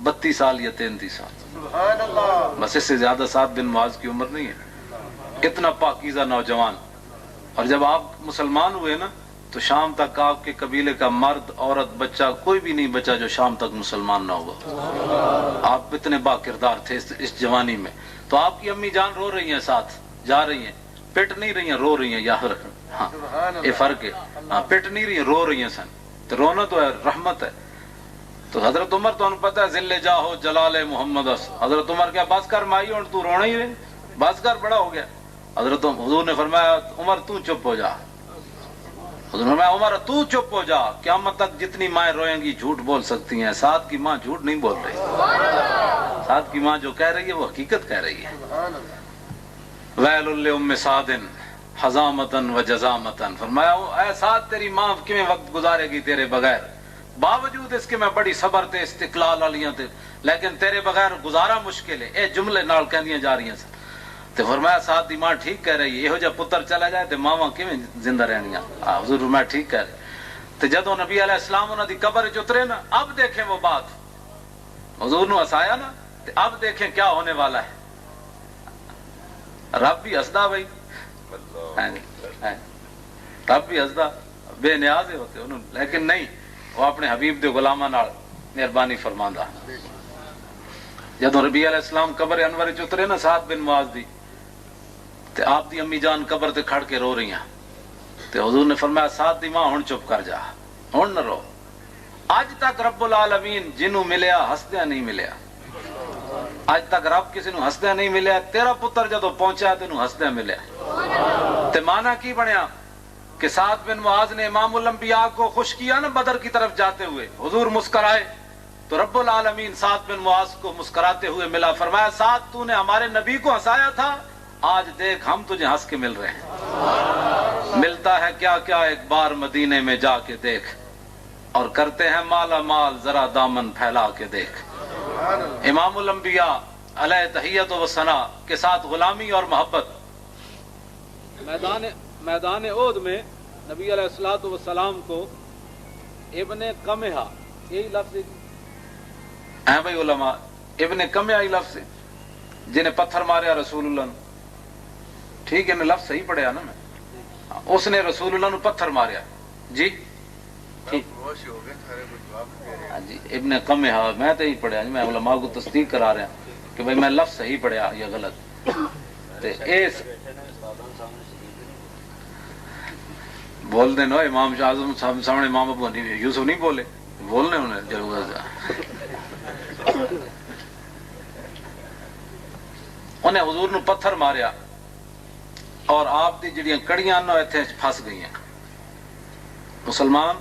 Speaker 1: 32 سال یا 33 سال، بس اس سے زیادہ سعد بن معاذ کی عمر نہیں ہے، اتنا پاکیزہ نوجوان۔ اور جب آپ مسلمان ہوئے نا تو شام تک آپ کے قبیلے کا مرد عورت بچہ کوئی بھی نہیں بچا جو شام تک مسلمان نہ ہوا، آپ اتنے با کردار تھے اس جوانی میں۔ تو آپ کی امی جان رو رہی ہیں ساتھ جا رہی ہیں، پٹ نہیں رہی ہیں رو رہی ہیں، یاد رکھیں ہاں یہ فرق ہے، ہاں پٹ نہیں رہی ہیں رو رہی ہیں سن، تو رونا تو ہے رحمت ہے۔ تو حضرت عمر تو انہوں پتہ ہے ذل جاہو جلال محمد، حضرت عمر کیا بس کر مائی اور تو رونا ہی رہے، بس کر بڑا ہو گیا۔ حضرت حضور نے فرمایا عمر تو چپ ہو جا، حضور نے فرمایا عمر تو چپ ہو جا، قیامت تک جتنی مائیں روئیں گی جھوٹ بول سکتی ہیں، سعد کی ماں جھوٹ نہیں بول رہی، سعد کی ماں جو کہہ رہی ہے وہ حقیقت کہہ رہی ہے۔ ویل لام سعد حزامتن و جزامتن، فرمایا اے سعد تیری ماں کیویں وقت گزارے گی تیرے بغیر، باوجود اس کے میں بڑی صبر تے استقلال والیاں تے لیکن تیرے بغیر گزارا مشکل ہے، اے جملے نال کہندیاں جا رہی ہیں سن۔ تے فرمایا سعد دی ماں ٹھیک کہہ رہی ہے، یہو جا پتر چلا جائے تے ماواں کیویں زندہ رہنیاں، حضور میں ٹھیک کہہ رہے۔ تے جدوں نبی علیہ السلام انہاں دی قبر وچ اترے نا، اب دیکھیں وہ بات، حضور نو ہسایا نا تے اب دیکھیں کیا ہونے والا ہے۔ رب بھی ہسدا بھائی، رب بھی ہسدا، بے نیاز ہوتے انہوں، لیکن نہیں وہ اپنے حبیب دے غلاماں نال مہربانی فرماندا۔ جدوں نبی علیہ السلام قبر انور وچ اترے نا سعد بن معاذ دی تے آپ دی امی جان قبر تے کھڑ کے رو رہی ہیں، تے حضور نے فرمایا سعد دی ماں ہن چپ کر جا، ہن نہ رو، اج تک رب العالمین جنوں ملیا ہسدیاں نہیں ملیا، اج تک رب کسی نو ہسدیاں نہیں ملیا، تیرا پتر جدو پہنچا تینوں ہسدیاں ملیا۔ تے مانا کی بنیا کہ سعد بن معاذ نے امام الانبیاء کو خوش کیا نا بدر کی طرف جاتے ہوئے، حضور مسکرائے تو رب العالمین سعد بن معاذ کو مسکراتے ہوئے ملا، فرمایا سعد تو نے ہمارے نبی کو ہنسایا تھا، آج دیکھ ہم تجھے ہنس کے مل رہے ہیں، ملتا ہے کیا کیا ایک بار مدینے میں جا کے دیکھ، اور کرتے ہیں مالا مال ذرا دامن پھیلا کے دیکھ۔ امام الانبیاء علیہ تحیت و ثنا کے ساتھ غلامی اور محبت، میدان احد میں نبی علیہ الصلوۃ والسلام کو ابن قمحہ، یہی لفظ ہے بھائی علماء، ابن قمحہ ہی لفظ ہے جنہیں پتھر ماریا رسول اللہ نے، ٹھیک ہے نا لفظ صحیح پڑھیا نا میں، اس نے رسول اللہ نے پتھر ماریا جی جی ابن قمحہ، میں تو ہی پڑھیا، میں علماء کو تصدیق کرا رہا ہوں کہ بھائی میں لفظ صحیح پڑھیا یا غلط۔ بول دے نا امام شاہ اعظم صاحب سامنے امام ابو حنیفہ یوسف نہیں بولے، بولنے انہیں ضرورت ہے۔ انہیں حضور نو پتھر ماریا اور آپ دی جڑیاں کڑیاں نو ایتھے پھس گئی ہیں۔ مسلمان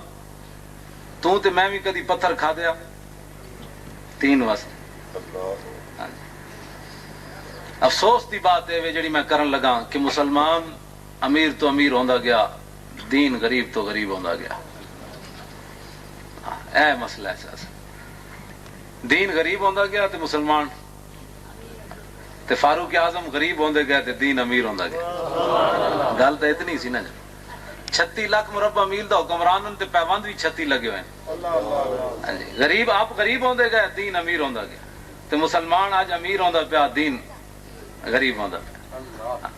Speaker 1: تو تے میں بھی کدی پتھر کھا دیا 3 واسطے. افسوس دی بات ہے جڑی میں کرن لگا کہ مسلمان امیر تو امیر ہوندا گیا، دین غریب تو غریب ہوندا گیا. اے مسئلہ ہے ساس. دین غریب ہوندا گیا تے مسلمان تے فاروق اعظم غریب ہوندے گئے تے دین امیر ہوندا گیا. گل تو اتنی سی نا. 36 لاکھ مربع میل دا حکمران تے پیوند بھی 36 لگے ہوئے ہیں. غریب آپ غریب ہوندے گئے، دین امیر ہوندا گیا. تے مسلمان آج امیر ہوندا پیا، دین غریب ہوندا پیا.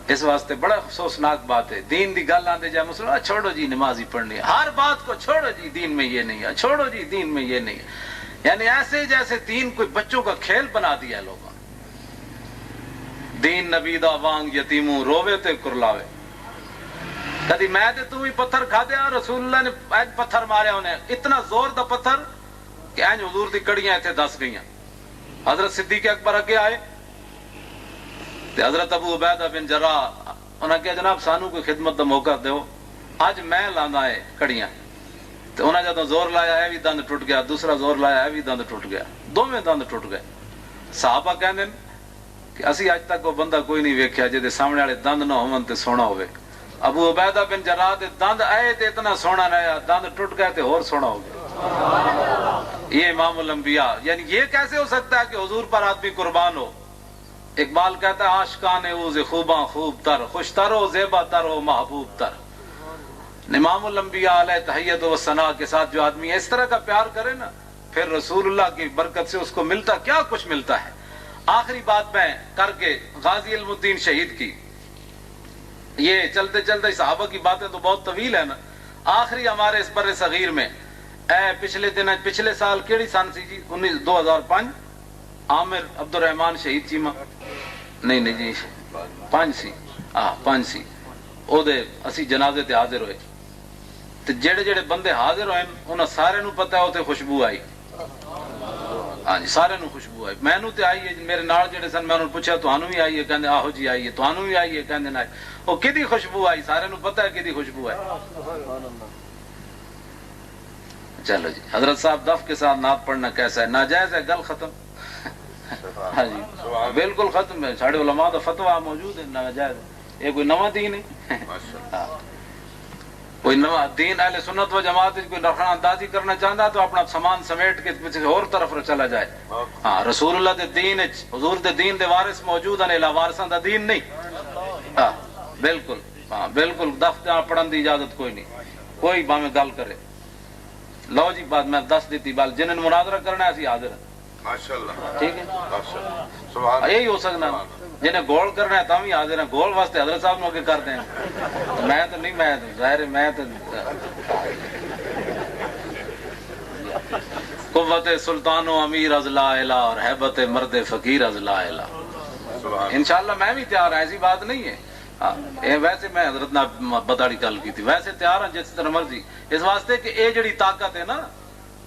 Speaker 1: اس واسطے بڑا افسوسناک بات ہے. دین دی گل آندے جائے مسلمان چھوڑو جی نماز ہی پڑھنی ہے، ہر بات کو چھوڑو جی دین میں یہ نہیں ہے، چھوڑو جی دین میں یہ نہیں ہے. یعنی ایسے جیسے دین کوئی بچوں کا کھیل بنا دیا ہے لوگوں نے. دین نبی دا وانگ یتیموں روے تے کرلاوے. کدی میں تے تو ہی پتھر کھا دیا. رسول اللہ نے ایج پتھر ماریا انہیں، اتنا زور دا پتھر کہ اینج حضور دی کڑیاں ایتھے دس گئیاں. حضرت صدیق اکبر اگے آئے تے حضرت ابو عبیدہ بن جراح انہاں کہا جناب سانو کوئی خدمت دا موقع دیو، اج میں لانا ہے کڑیاں. تے انہاں جدوں زور لایا اے بھی دند ٹوٹ گیا، دوسرا زور لایا اے بھی دند ٹوٹ گیا، دوویں دند ٹوٹ گئے. صحابہ کہندے کہ اسی اج تک وہ بندہ کوئی نہیں ویکھیا جے دے سامنے والے دند نہ ہون تے سونا ہوئے. ابو عبیدہ بن جراح دے دند آئے تے اتنا سونا رہا، دند ٹوٹ گئے تے اور سونا ہو گیا. یہ امام الانبیاء. یعنی یہ کیسے ہو سکتا ہے کہ حضور پر آدمی قربان ہو؟ اقبال کہتا ہے عاشقان اوز خوباں خوب تر، خوش تر ہو زیبا تر ہو محبوب تر. امام الانبیاء علیہ تحیت و ثنا کے ساتھ جو آدمی اس طرح کا پیار کرے نا، پھر رسول اللہ کی برکت سے اس کو ملتا کیا کچھ ملتا ہے. آخری بات میں کر کے غازی علم الدین شہید کی. یہ چلتے چلتے صحابہ کی باتیں تو بہت طویل ہے نا. آخری ہمارے اس بر صغیر میں پچھلے سال کیڑی سن سی جی 2005 عامر عبد الرحمان شہید چیما نہیں جی 5 سی 5 سی او دے اسی جنازے تے حاضر ہوئے. تے جڑے جڑے بندے حاضر ہوئے انہاں سارے نو پتہ ہے اوتے خوشبو آئی. ہاں جی سارے نو خوشبو آئی. مینوں تے آئی ہے، میرے نال جڑے سن میں انہوں نے پوچھا تانوں بھی آئی ہے؟ کہندے آہو جی آئی ہے. تانوں بھی آئی ہے؟ کہندے نہ. او کدی خوشبو آئی؟ سارے نو پتہ ہے کدی خوشبو آئی. چلو جی حضرت صاحب دف کے ساتھ نعت پڑھنا کیسا ہے؟ ناجائز ہے، گل ختم. ہاں جی بالکل ختم ہے. ساڑھے علماء دا فتویٰ موجود ہے ناجائز. یہ کوئی نواں دین ہے؟ کوئی نواں دین اہل سنت و جماعت کوئی رخنا اندازی کرنا چاہتا تو اپنا سامان سمیٹ کے پیچھے اور طرف چلا جائے. ہاں رسول اللہ دے دین حضور دے دین دے وارث موجود ہیں، لا وارثاں دا دین نہیں. ہاں بالکل، ہاں بالکل. دفتر پڑھن دی اجازت کوئی نہیں، کوئی باویں گل کرے. لو جی بات میں دس دیتی بال جنہوں مناظرہ کرنا ہے اسی حاضر ہیں. ٹھیک ہے یہی ہو سکنا. جنہیں گول کرنا ہے تم ہی حاضر ہیں. گول واسطے حضرت صاحب نو کے کرتے ہیں. میں تو نہیں، میں ظاہر ہے میں تو قوت سلطان و امیر از لا الہ اور ہیبت مرد فقیر از لا الہ. انشاءاللہ میں بھی تیار ہوں، ایسی بات نہیں ہے. ویسے میں حضرت نے بداڑی گل کی تھی، ویسے تیار ہوں جس طرح مرضی. اس واسطے کہ یہ جڑی طاقت ہے نا،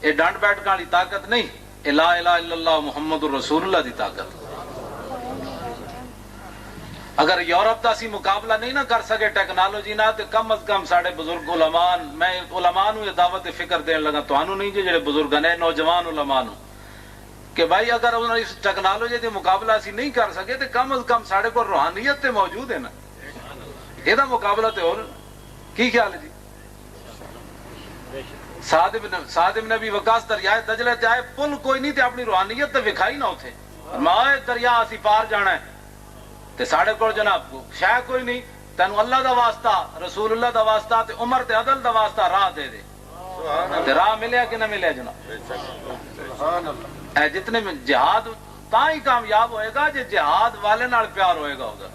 Speaker 1: یہ ڈانٹ بیٹھ والی طاقت نہیں، لا الہ الا اللہ محمد الرسول اللہ دی طاقت. اگر یورپ دا سی مقابلہ نہیں نہ کر سکے ٹیکنالوجی نہ، تو کم از کم ساڑھے بزرگ علماء، میں علماء نو یہ دعوت فکر دین لگا، تانوں نہیں جی جڑے بزرگ نے نوجوان علماء نو، کہ بھائی اگر انہوں نے اس ٹیکنالوجی دے مقابلہ اسی نہیں کر سکے تو کم از کم ساڑھے کو روحانیت تے موجود ہے نا. یہ مقابلہ تے اور کی خیال ہے جی؟ سعد بن ابی وقاص دریائے دجلہ تے آئے، پل کوئی نہیں تے اپنی روحانیت تے وکھائی نہ ہوتے. ماں دریا اسی پار جانا ہے تے ساڑھے کو جناب شاہ کوئی نہیں، تینوں اللہ دا واسطہ رسول اللہ دا واسطہ تے عمر تے عدل دا واسطہ راہ دے دے. تے راہ ملیا کہ نہ ملیا جناب؟ اے جتنے میں جہاد تا ہی کامیاب ہوئے گا جے جہاد والے نال پیار ہوئے گا ادھر.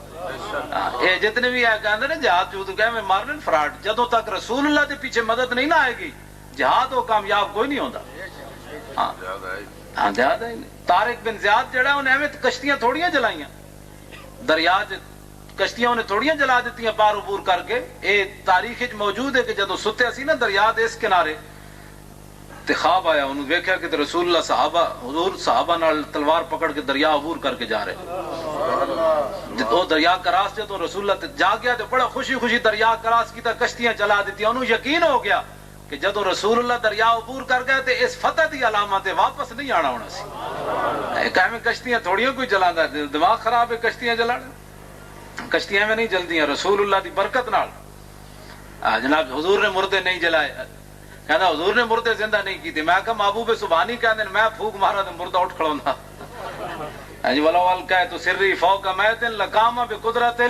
Speaker 1: یہ جتنے بھی ہے کہندے نے جہاد چود گئے میں مارنے فراڈ، جدوں تک رسول اللہ دے پیچھے مدد نہیں نہ آئے گی جہاد وہ کامیاب کوئی نہیں ہوتا. ہاں جہاد ہے. طارق بن زیاد جڑا انہیں ایویں کشتیاں تھوڑیاں جلائیاں دریا کشتیاں انہیں تھوڑیاں جلا دیتی پار عبور کر کے. یہ تاریخ موجود ہے کہ جدو ستے اسی نا دریا دے اس کنارے تے خواب آیا، انہوں دیکھا کہ رسول اللہ صحابہ حضور صحابہ نال تلوار پکڑ کے دریا عبور کر کے جا رہے. وہ دریا کراس جدو رسول اللہ جا گیا تو بڑا خوشی خوشی دریا کراس کی کشتیاں چلا دیتی. انہوں یقین ہو گیا کہ کہ جدو رسول اللہ دریا عبور کر گئے تے اس فتح دی علامت واپس نہیں آنا ہونا سی. کہ کشتیاں تھوڑیاں کوئی چلانا، دماغ خراب ہے کشتیاں چلانا، کشتیاں میں نہیں جلدی ہیں رسول اللہ دی برکت نال. جناب حضور نے مردے نہیں جلائے، کہنا حضور نے مردے زندہ نہیں کی تھی. میں کہا محبوب سبحانی کہتے ہیں میں پھوک مارا تو مردہ اٹھ کھڑوندا. جی ولو کہ تو سری فوق میت لقام بقدرت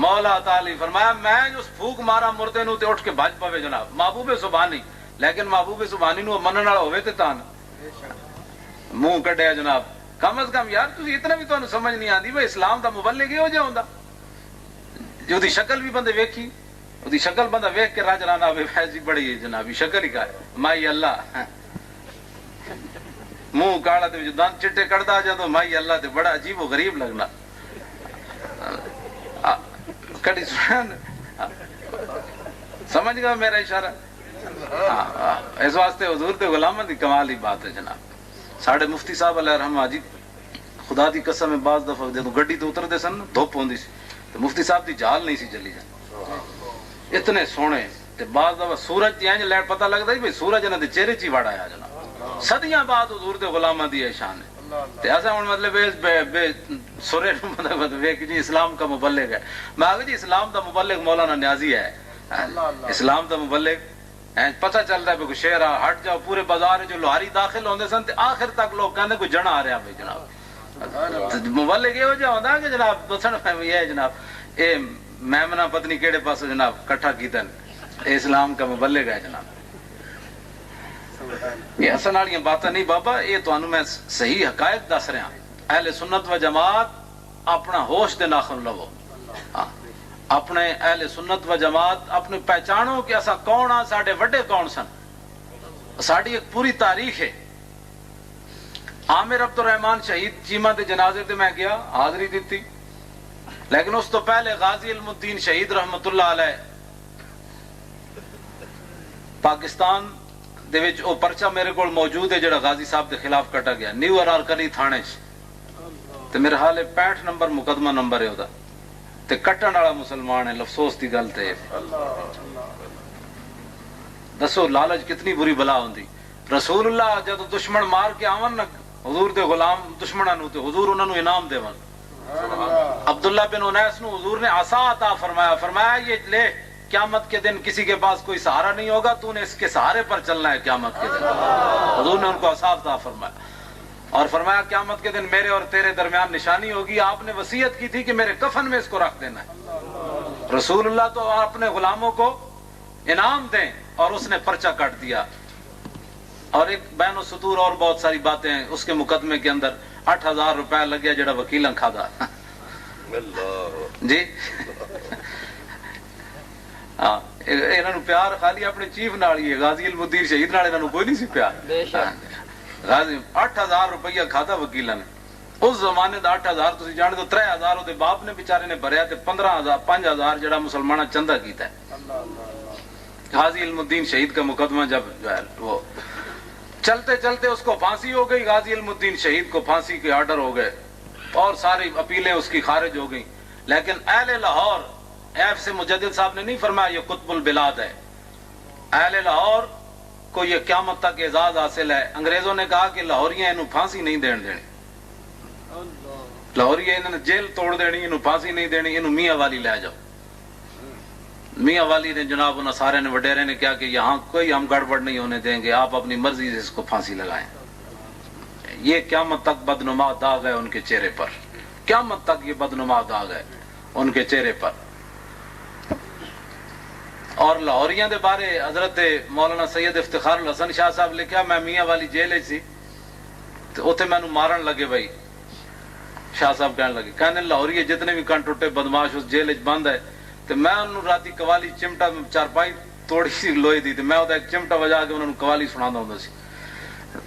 Speaker 1: مولا تعالی، فرمایا میں اس پھوک مارا مردے نو تے اٹھ کے بھج پوے جناب محبوب سبحانی. لیکن محبوب سبحانی نو منن والا ہوے تے تان منہ کڈیا جناب. کم از کم یار تسی اتنا بھی تانوں سمجھ نہیں آندی بھئی اسلام دا مبلغ ہو جا ہوندا جو دی شکل بھی بندے ویکھی، دی شکل بندہ ویکھ کے راج رانا ہوے ویسی بڑی جناب شکل ہی کا مائی اللہ منہ کالا تے جو دانت چٹے کڑدا جا تو مائی اللہ تے بڑا عجیب و غریب لگنا. کڑی سمجھ گئے میرا اشارہ؟ اس واسطے حضور تے غلاماں دی کمال ہی بات ہے جناب. ساڈے مفتی صاحب علیہ رحمہ جی خدا دی قسم ہے بعض دفعہ جدوں گڈی تو اتردے سن دھوپ ہوندی سی تے مفتی صاحب دی جال نہیں سی چلی جاندی، اتنے سونے. تے بعض دفعہ سورج دی انج لائٹ پتہ لگدا سی بھئی سورج انہاں دے چہرے چ ہی وڑ آیا جناب. صدیاں بعد حضور دے غلاماں دی شان ہے. تے ایسا ہن مطلب بے سورے مطلب ویکھ جی اسلام کا مبلغ ہے. میں آگے جی اسلام دا مبلغ مولانا نیازی ہے. اسلام دا مبلغ پتہ چل رہا ہے کوئی شہر ہٹ جاؤ پورے بازار جو لوہاری داخل ہوندے سن تے آخر تک لوگ کہندے کوئی جنا آ رہا بھائی جناب. مبلغ یہ ہو جا ہوندا کہ جناب دسن یہ ہے جناب اے میمنا پتنی کیڑے پاسے جناب کٹھا کیتن اسلام کا مبلغ ہے جناب. یہ ہسن والیاں باتاں نہیں بابا، یہ تانوں میں صحیح حقائق دس رہا. اہل سنت و جماعت اپنا ہوش دے ناخن لو، اپنے اہل سنت و جماعت اپنی پہچانو کہ اسا کون ہاں، ساڈے وڈے کون سن. ساڈی ایک پوری تاریخ ہے. عامر عبد الرحمان شہید چیمہ دے جنازے تے میں گیا حاضری دیتی، لیکن اس تو پہلے غازی علم الدین شہید رحمت اللہ علیہ پاکستان دے وچ او پرچہ میرے کول موجود ہے جڑا غازی صاحب دے خلاف کٹا گیا نیو ارارکلی تھانے تے میرے حال 65 نمبر مقدمہ نمبر ہے او دا تے کٹن والا مسلمان ہے. افسوس دی گل تے دسو لالچ کتنی بری بلا ہوندی. رسول اللہ جدو دشمن مار کے آون نا حضور دے غلام دشمناں نو تے حضور انہاں نو انعام دیون. عبداللہ بن انیس نو حضور نے عصا عطا فرمایا، فرمایا یہ لے قیامت کے دن کسی کے پاس کوئی سہارا نہیں ہوگا، تو نے اس کے سہارے پر چلنا ہے قیامت کے دن. حضور نے ان کو عصا عطا فرمایا اور فرمایا قیامت کے دن میرے اور تیرے درمیان نشانی ہوگی. آپ نے وصیت کی تھی کہ میرے کفن میں اس کو رکھ دینا ہے. رسول اللہ تو اپنے غلاموں کو انعام دیں اور اس نے پرچہ کاٹ دیا. اور ایک بین و سطور اور بہت ساری باتیں ہیں اس کے مقدمے کے اندر. 8000 روپے لگیا جڑا وکیلاں کھادا جی. ہاں انہاں نو پیار خالی اپنے چیف نال ہی ہے، غازی علم الدین شہید نال انہاں نو کوئی نہیں سی پیار. غازی 8000 روپیہ کھادا وکیلاں نے. اس زمانے دا 8000 تسی جانے تو 3000 او دے باپ نے بیچارے نے بھریا تے 15000 5000 جڑا مسلماناں چندہ کیتا ہے. غازی علم الدین شہید کا مقدمہ جب جو ہے وہ چلتے چلتے اس کو پھانسی ہو گئی. غازی علم الدین شہید کو پھانسی کے آرڈر ہو گئے اور ساری اپیلیں اس کی خارج ہو گئیں. لیکن اہل لاہور ایف سے مجدد صاحب نے نہیں فرمایا یہ قطب البلاد ہے. اہل لاہور کو یہ قیامت تک اعزاز حاصل ہے. انگریزوں نے کہا کہ لاہوریاں انہوں پھانسی نہیں دین دینی، لاہوریاں انہوں نے جیل توڑ دینی، انہوں پھانسی نہیں دینی، انہوں میاں والی لے جاؤ. میاں والی نے جناب انہوں سارے نے وڈیرے نے کہا کہ یہاں کوئی ہم گڑبڑ نہیں ہونے دیں گے، آپ اپنی مرضی سے اس کو پھانسی لگائیں. یہ قیامت تک بدنما داغ ہے ان کے چہرے پر، قیامت تک یہ بدنما داغ ہے ان کے چہرے پر. اور لاہوریاں دے بارے حضرت مولانا سید افتخار الحسن شاہ صاحب لکھا میں میاں والی جیل سی تو اتنے مینوں مارن لگے. بھائی شاہ صاحب کہنے لگے کہنے لاہوری جتنے بھی کن ٹوٹے بدماش اس جیل بند ہے تو میں انہوں راتی قوالی چمٹا چارپائی توڑی سی لوہے دی میں ایک چمٹا بجا کے انہوں قوالی سنا ہوں سی.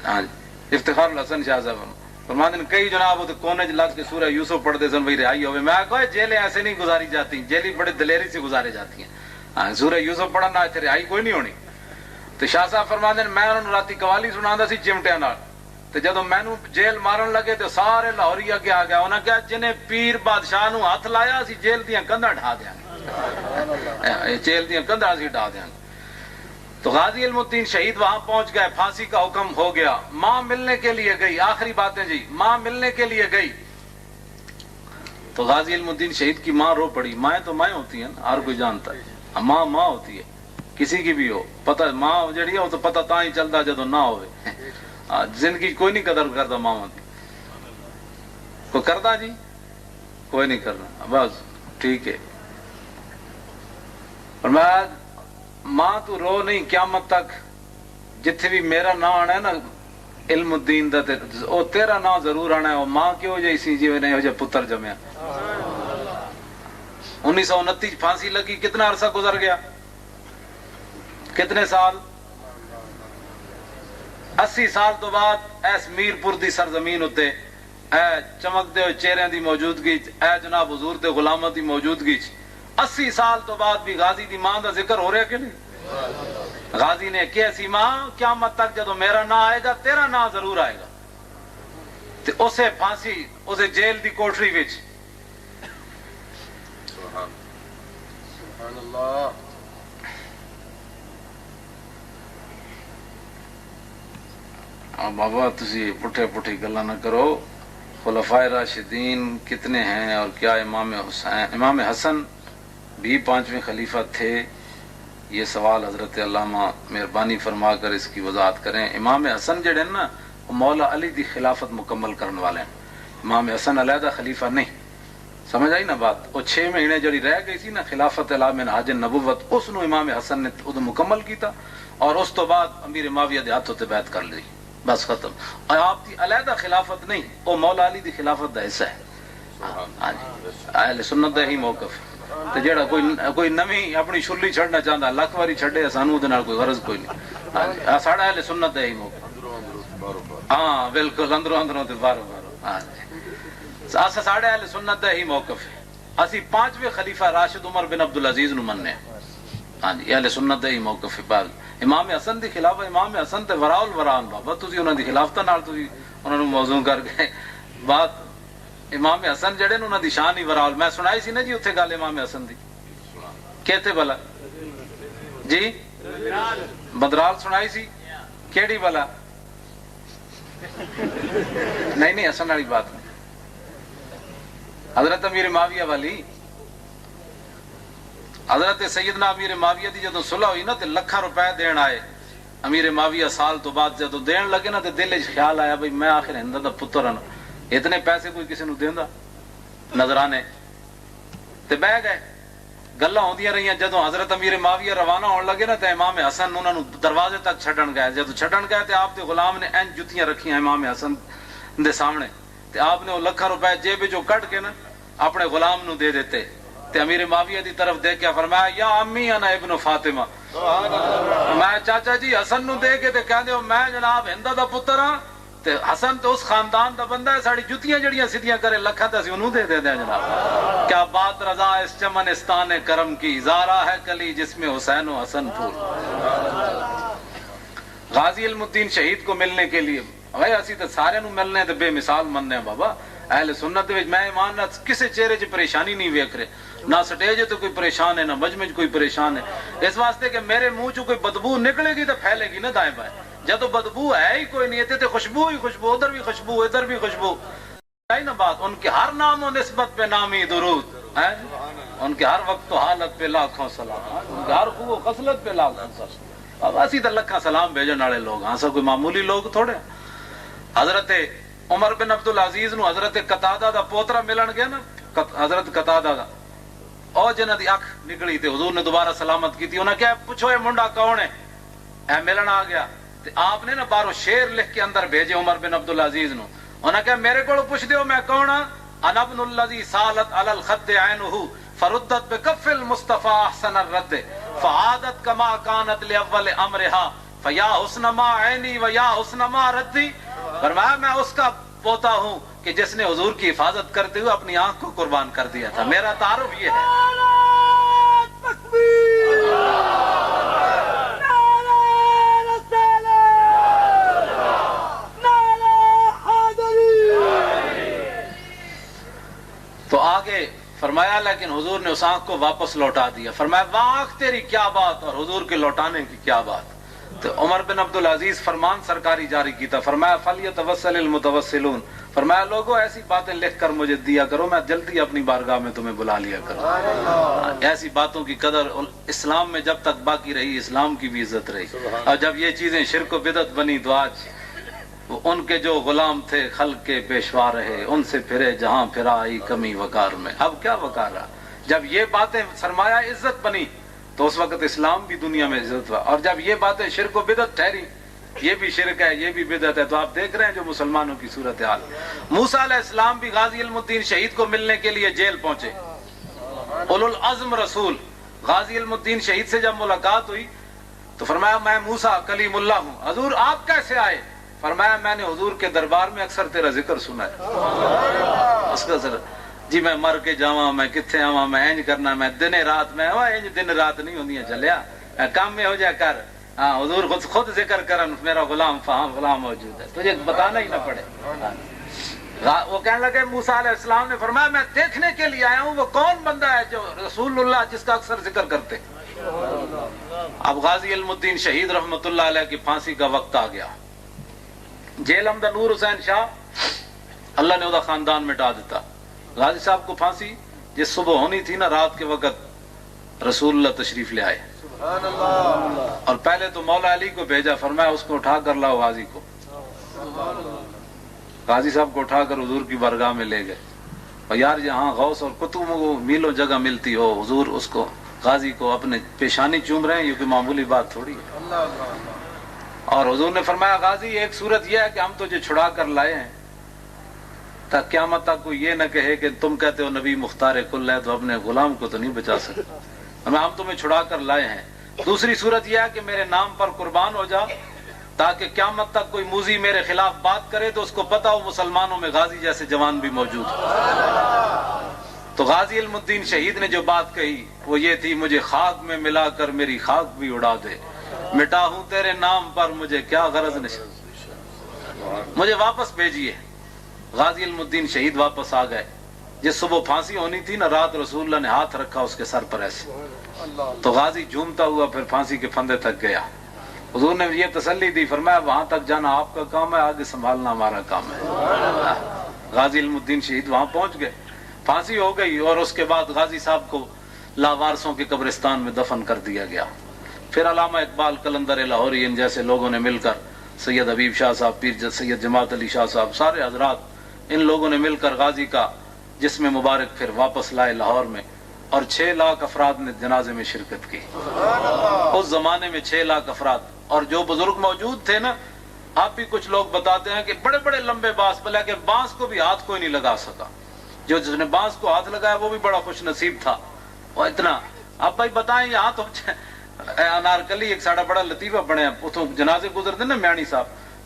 Speaker 1: ہاں جی افتخار الحسن شاہ صاحب فرماتے ہیں کئی جناب وہ کونے لگ کے سورہ یوسف پڑھتے سن بھائی رہائی ہوئے. میں کہا جیلیں ایسے نہیں گزاری جاتی، جیلی بڑے دلیری سے گزارے جاتی ہیں. ہاں سورہ یوسف پڑھنا اتنے رہائی کوئی نہیں ہونی. تو شاہ صاحب فرماتے ہیں میں انہوں رات قوالی سنا سی چمٹیا نال. تو جدو مینو جیل مارن لگے تو سارے لاہوری اگے آ گیا. انہوں نے کہا جنہیں پیر بادشاہ نو ہاتھ لایا اسی جیل دیا کندھاں ڈھا دیا گے، جیل دیا کندھاں اسی ڈھا دیا گے. تو غازی علم الدین شہید وہاں پہنچ گئے, پھانسی کا حکم ہو گیا. ماں ملنے کے لیے گئی, آخری باتیں جی, ماں ملنے کے لیے گئی تو غازی علم الدین شہید کی ماں رو پڑی. مائیں تو مائیں ہوتی ہیں نا, ہر کوئی جانتا ہے, ماں ماں ہوتی ہے, کسی کی بھی ہو. پتہ ماں جڑی ہے وہ تو پتہ تاں ہی چلتا جدو نہ ہوئے. زندگی کوئی نہیں قدر کرتا ماں دی, کوئی کرتا جی, کوئی نہیں کرنا, بس ٹھیک ہے. اور میں ماں تو رو نہیں قیامت تک, جتھے بھی میرا نام آنا ہے نا علم الدین دا او تیرا نام ضرور آنا ہے. وہ ماں کیوں جی سی جی نے ہو جائے پتر جمیا. 1929 پھانسی لگی, کتنا عرصہ گزر گیا, کتنے سال, 80 سال تو بعد ایس میرپور دی سرزمین ہوتے اے چمکتے ہوئے چہرے دی موجودگی, اے جناب حضور دے غلامہ دی موجودگی, 80 سال تو بعد بھی غازی دی ماں دا ذکر ہو رہا کہ نہیں. غازی نے کہ سی ماں قیامت تک جدو میرا نام آئے گا تیرا نام ضرور آئے گا. تے اسے پھانسی, اسے جیل دی کوٹری وچ
Speaker 2: سبحان اللہ.
Speaker 1: بابا تسی پٹھے پٹھی گلا نہ کرو. خلفائے راشدین کتنے ہیں اور کیا امام حسن بھی 5ویں خلیفہ تھے؟ یہ سوال حضرت علامہ مہربانی فرما کر اس کی وضاحت کریں. امام حسن جڑے نا وہ مولا علی دی خلافت مکمل کرنے والے ہیں. امام حسن علیحدہ خلیفہ نہیں, سمجھ آئی نا بات. وہ 6 مہینے جڑی رہ گئی تھی نا خلافت اعلی من حاج نبوت, اس نو امام حسن نے ادو مکمل کیتا اور اس تو بعد امیر معاویہ دے ہاتھوں تے بیعت کر لی, بس ختم. اور آپ دی علیحدہ خلافت نہیں, وہ مولا علی دی خلافت دا حصہ ہے. ہاں جی, اہل سنت دا ہی موقف ہے. تے جڑا کوئی نویں اپنی شلی چھڑنا چاہتا لکھ واری چھڑے, سانو دے نال کوئی غرض کوئی نہیں. ہاں جی, ساڈا اہل سنت دا ہی موقف. ہاں بالکل, اندروں اندروں تے باہروں باہروں. ہاں جی, ساڈا اہل سنت دا ہی موقف ہے. اسی 5ویں خلیفہ راشد عمر بن عبدالعزیز نو مننے. ہاں جی, اہل سنت دا ہی موقف ہے. بال امام حسن دی خلافت, امام حسن تے وراء الوران بابا, تسی انہاں دی خلافتاں نال تسی انہاں نو موضوع کر کے بات. امام حسن جڑے نے انہاں دی شان ہی وراء. میں سنائی سی نا جی اتھے گل امام حسن دی, کہتے بلا جی بدرال سنائی سی, کیڑی بلا؟ نہیں حسن والی بات نہیں, حضرت امیر معاویہ والی. حضرت سیدنا امیر معاویہ دی جدو صلح ہوئی نا تے لکھاں روپے دین آئے امیر معاویہ. سال تو بعد جدو دین لگے نا تے دل وچ خیال آیا بھئی میں آخر ہند دا پتر ہاں, اتنے پیسے کوئی کسی نو دیندا نظرانے. تے بہ گئے, گلاں ہوندیاں رہیاں. جدو حضرت امیر معاویہ روانہ ہون لگے نا تے امام حسن انہاں نو دروازے تک چھڈن گئے. جدو چھڈن گئے تے آپ دے غلام نے این جتیاں رکھیاں امام حسن دے سامنے, تے آپ نے وہ لکھاں روپے جیب وچوں کڈ کے نا اپنے غلام نو دے دیتے. تے امیر معاویہ دی طرف دیکھ کے فرمایا یا امی انا ابن فاطمہ, میں چاچا جی حسن نو دے کے تے کہندے ہو میں جناب ہندا دا پتر ہاں, تے حسن تو اس خاندان دا بندہ ہے, ساڑی جتیاں جڑیاں سیدھیاں کرے لکھاں تے اسی انہوں دے دے دیں جناب. کیا بات رضا اس چمنستان کرم کی, زارا ہے کلی جس میں حسین و حسن پھول. غازی علم الدین شہید کو ملنے کے لیے بھائی اسی تے سارے نو ملنے تے بے مثال مننے ہیں بابا. اہل سنت دے وچ میں ایمان نال کسے چہرے 'چ پریشانی نہیں ویکھ رہے, نہ سٹیج تے کوئی پریشان ہے نہ مجمع 'چ کوئی پریشان ہے. اس واسطے کہ میرے منہ 'چوں کوئی بدبو نکلے گی تو پھیلے گی نا دائیں بائیں. جدو بدبو ہے ہی کوئی نہیں تے خوشبو ہی خوشبو, ادھر بھی خوشبو ادھر بھی خوشبو. نا بات ان کے ہر نام و نسبت پہ نامی درود, ان کے ہر وقت و حالت پہ لاکھوں سلام, ان کے ہر خوب و خصلت پہ لاکھوں سلام. اب اسی تے لکھاں سلام بھیجن والے لوگ ہاں, سب کوئی معمولی لوگ تھوڑے. حضرت عمر بن عبدالعزیز نو حضرت قتادہ دا پوترا ملن گیا نا, حضرت قتادہ دا, اور جنہ دی اکھ نکلی تے حضور نے دوبارہ سلامت کی تھی. انہاں کہا پوچھو یہ منڈا کون ہے, اے ملن آ گیا. تے آپ نے نا باہروں شیر لکھ کے اندر بھیجے عمر بن عبدالعزیز نو. انہاں کہا میرے کو پوچھ دیو میں کون ہاں, انا ابن الذی سالت علی الخد عینہ فردت بکف المصطفى احسن الرد فعادت کما کانت لاول امرها فیا حسن ما عینی ویا حسن ما ردی. فرمایا میں اس کا پوتا ہوں کہ جس نے حضور کی حفاظت کرتے ہوئے اپنی آنکھ کو قربان کر دیا تھا. میرا تعارف یہ ہے. تو آگے فرمایا لیکن حضور نے اس آنکھ کو واپس لوٹا دیا. فرمایا وہ آنکھ تیری کیا بات اور حضور کے لوٹانے کی کیا بات. تو عمر بن عبدالعزیز فرمان سرکاری جاری کی تھا. فرمایا فلیتوسل المتوسلون، فرمایا لوگوں ایسی باتیں لکھ کر مجھے دیا کرو، میں جلدی اپنی بارگاہ میں تمہیں بلا لیا کروں. ایسی باتوں کی قدر اسلام میں جب تک باقی رہی اسلام کی بھی عزت رہی. اور جب یہ چیزیں شرک و بدعت بنی تو آج ان کے جو غلام تھے خلق کے پیشوا رہے، ان سے پھرے جہاں پھرا آئی کمی وقار میں. اب کیا وقار رہا؟ جب یہ باتیں سرمایہ عزت بنی تو اس وقت اسلام بھی دنیا میں عزت ہوا. اور جب یہ باتیں شرک و بدعت ٹھہری، یہ بھی شرک ہے یہ بھی بدعت ہے، تو آپ دیکھ رہے ہیں جو مسلمانوں کی صورتحال. موسیٰ علیہ السلام بھی غازی علم الدین شہید کو ملنے کے لیے جیل پہنچے. اولو العزم رسول غازی علم الدین شہید سے جب ملاقات ہوئی تو فرمایا میں موسیٰ کلیم اللہ ہوں. حضور آپ کیسے آئے؟ فرمایا میں نے حضور کے دربار میں اکثر تیرا ذکر سنا ہے. اس کا ذرا جی میں مر کے جاواں، میں کتنے آواں، میں انج کرنا، میں دن رات میں انج دن رات نہیں ہوندیاں چلیا کام میں ہو جا کر. ہاں حضور خود ذکر کرن میرا غلام فہم غلام موجود ہے، تجھے بتانا ہی نہ پڑے. وہ کہنے لگے موسیٰ علیہ السلام نے فرمایا میں دیکھنے کے لیے آیا ہوں وہ کون بندہ ہے جو رسول اللہ جس کا اکثر ذکر کرتے. اب غازی علم الدین شہید رحمت اللہ علیہ کی پھانسی کا وقت آ گیا. جیل احمد نور حسین شاہ اللہ نے وہ خاندان مٹا دیتا. غازی صاحب کو پھانسی جس صبح ہونی تھی نا، رات کے وقت رسول اللہ تشریف لے آئے اور پہلے تو مولا علی کو بھیجا. فرمایا اس کو اٹھا کر لاؤ غازی کو. غازی صاحب کو اٹھا کر حضور کی بارگاہ میں لے گئے. اور یار یہاں غوث اور قطب کو میلوں جگہ ملتی ہو، حضور اس کو غازی کو اپنے پیشانی چوم رہے ہیں، یہ کوئی معمولی بات تھوڑی ہے. اور حضور نے فرمایا غازی ایک صورت یہ ہے کہ ہم تجھے چھڑا کر لائے ہیں تاکہ قیامت تک کوئی یہ نہ کہے کہ تم کہتے ہو نبی مختار کل ہے تو اپنے غلام کو تو نہیں بچا سکتے، ہم تمہیں چھڑا کر لائے ہیں. دوسری صورت یہ ہے کہ میرے نام پر قربان ہو جا تاکہ قیامت تک کوئی موذی میرے خلاف بات کرے تو اس کو پتا ہو مسلمانوں میں غازی جیسے جوان بھی موجود ہو. تو غازی علم الدین شہید نے جو بات کہی وہ یہ تھی مجھے خاک میں ملا کر میری خاک بھی اڑا دے، مٹا ہوں تیرے نام پر مجھے کیا غرض نہیں، مجھے واپس بھیجیے. غازی علم الدین شہید واپس آ گئے. جس صبح پھانسی ہونی تھی نا، رات رسول اللہ نے ہاتھ رکھا اس کے سر پر ایسے، تو غازی جھومتا ہوا پھر پھانسی کے پھندے تک گیا. حضور نے یہ تسلی دی، فرمایا وہاں تک جانا آپ کا کام ہے، آگے سنبھالنا ہمارا کام ہے. غازی علم الدین شہید وہاں پہنچ گئے، پھانسی ہو گئی اور اس کے بعد غازی صاحب کو لاوارثوں کے قبرستان میں دفن کر دیا گیا. پھر علامہ اقبال قلندر لاہوری ان جیسے لوگوں نے مل کر، سید حبیب شاہ صاحب، پیر سید جماعت علی شاہ صاحب، سارے حضرات ان لوگوں نے مل کر غازی کا جسم مبارک پھر واپس لائے لاہور میں، اور 6 لاکھ افراد نے جنازے میں شرکت کی. اس زمانے میں 6 لاکھ افراد. اور جو بزرگ موجود تھے نا، آپ بھی کچھ لوگ بتاتے ہیں کہ بڑے بڑے لمبے بانس، بلکہ بانس کو بھی ہاتھ کوئی نہیں لگا سکا. جس نے بانس کو ہاتھ لگایا وہ بھی بڑا خوش نصیب تھا. اور اتنا اب بھائی بتائیں یہاں تو انارکلی ایک ساڑا بڑا لطیفہ بنے اتوں جنازے گزرتے نا میانی صاحب،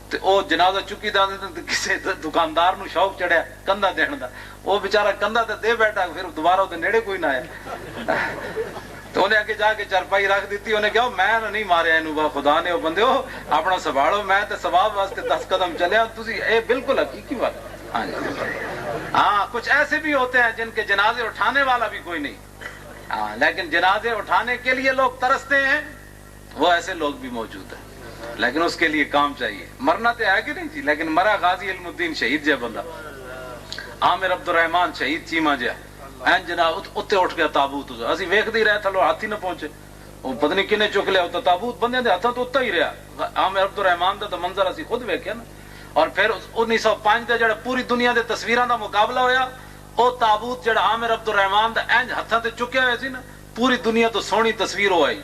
Speaker 1: تو وہ جنازہ چکی دا کسی دکاندار نو شوق چڑھیا کندھا دین دا، وہ بیچارہ کندھا تے دے بیٹھا، پھر دوبارہ وہ نیڑے کوئی نہ آیا. تو انہیں آگے جا کے چرپائی رکھ دیتی. انہیں کہا میں نہیں ماریا انہوں، خدا نے وہ بندے ہو اپنا سنبھالو، میں تے ثواب واسطے 10 قدم چلیا. اے بالکل حقیقی بات. ہاں جی ہاں، کچھ ایسے بھی ہوتے ہیں جن کے جنازے اٹھانے والا بھی کوئی نہیں، ہاں لیکن جنازے اٹھانے کے لیے لوگ ترستے ہیں، وہ ایسے لوگ بھی موجود ہیں. لیکن اس کے لیے کام چاہیے. مرنا تو ہے کہ نہیں جی، لیکن مرا غازی علم الدین شہید جا بندہ. عامر عبد الرحمان شہید چیما جا این جناب اتنے اٹھ گیا تابوت، اسی ویکھدے ہی رہے تھلو ہاتھ ہی نہ پہنچے، وہ پتہ نہیں کنے چک لیا، تو تابوت بندے دے ہاتھاں تو اتنا ہی رہا. عامر عبد الرحمان دا تو منظر اسی خود ویکھیا نا. اور پھر 1905 دا جڑا پوری دنیا دے تصویراں دا مقابلہ ہویا، او تابوت جڑا عامر عبد الرحمان دا اینج ہاتھاں تے چکیا ہویا سی نا، پوری دنیا تو سونی تصویر ہو آئی.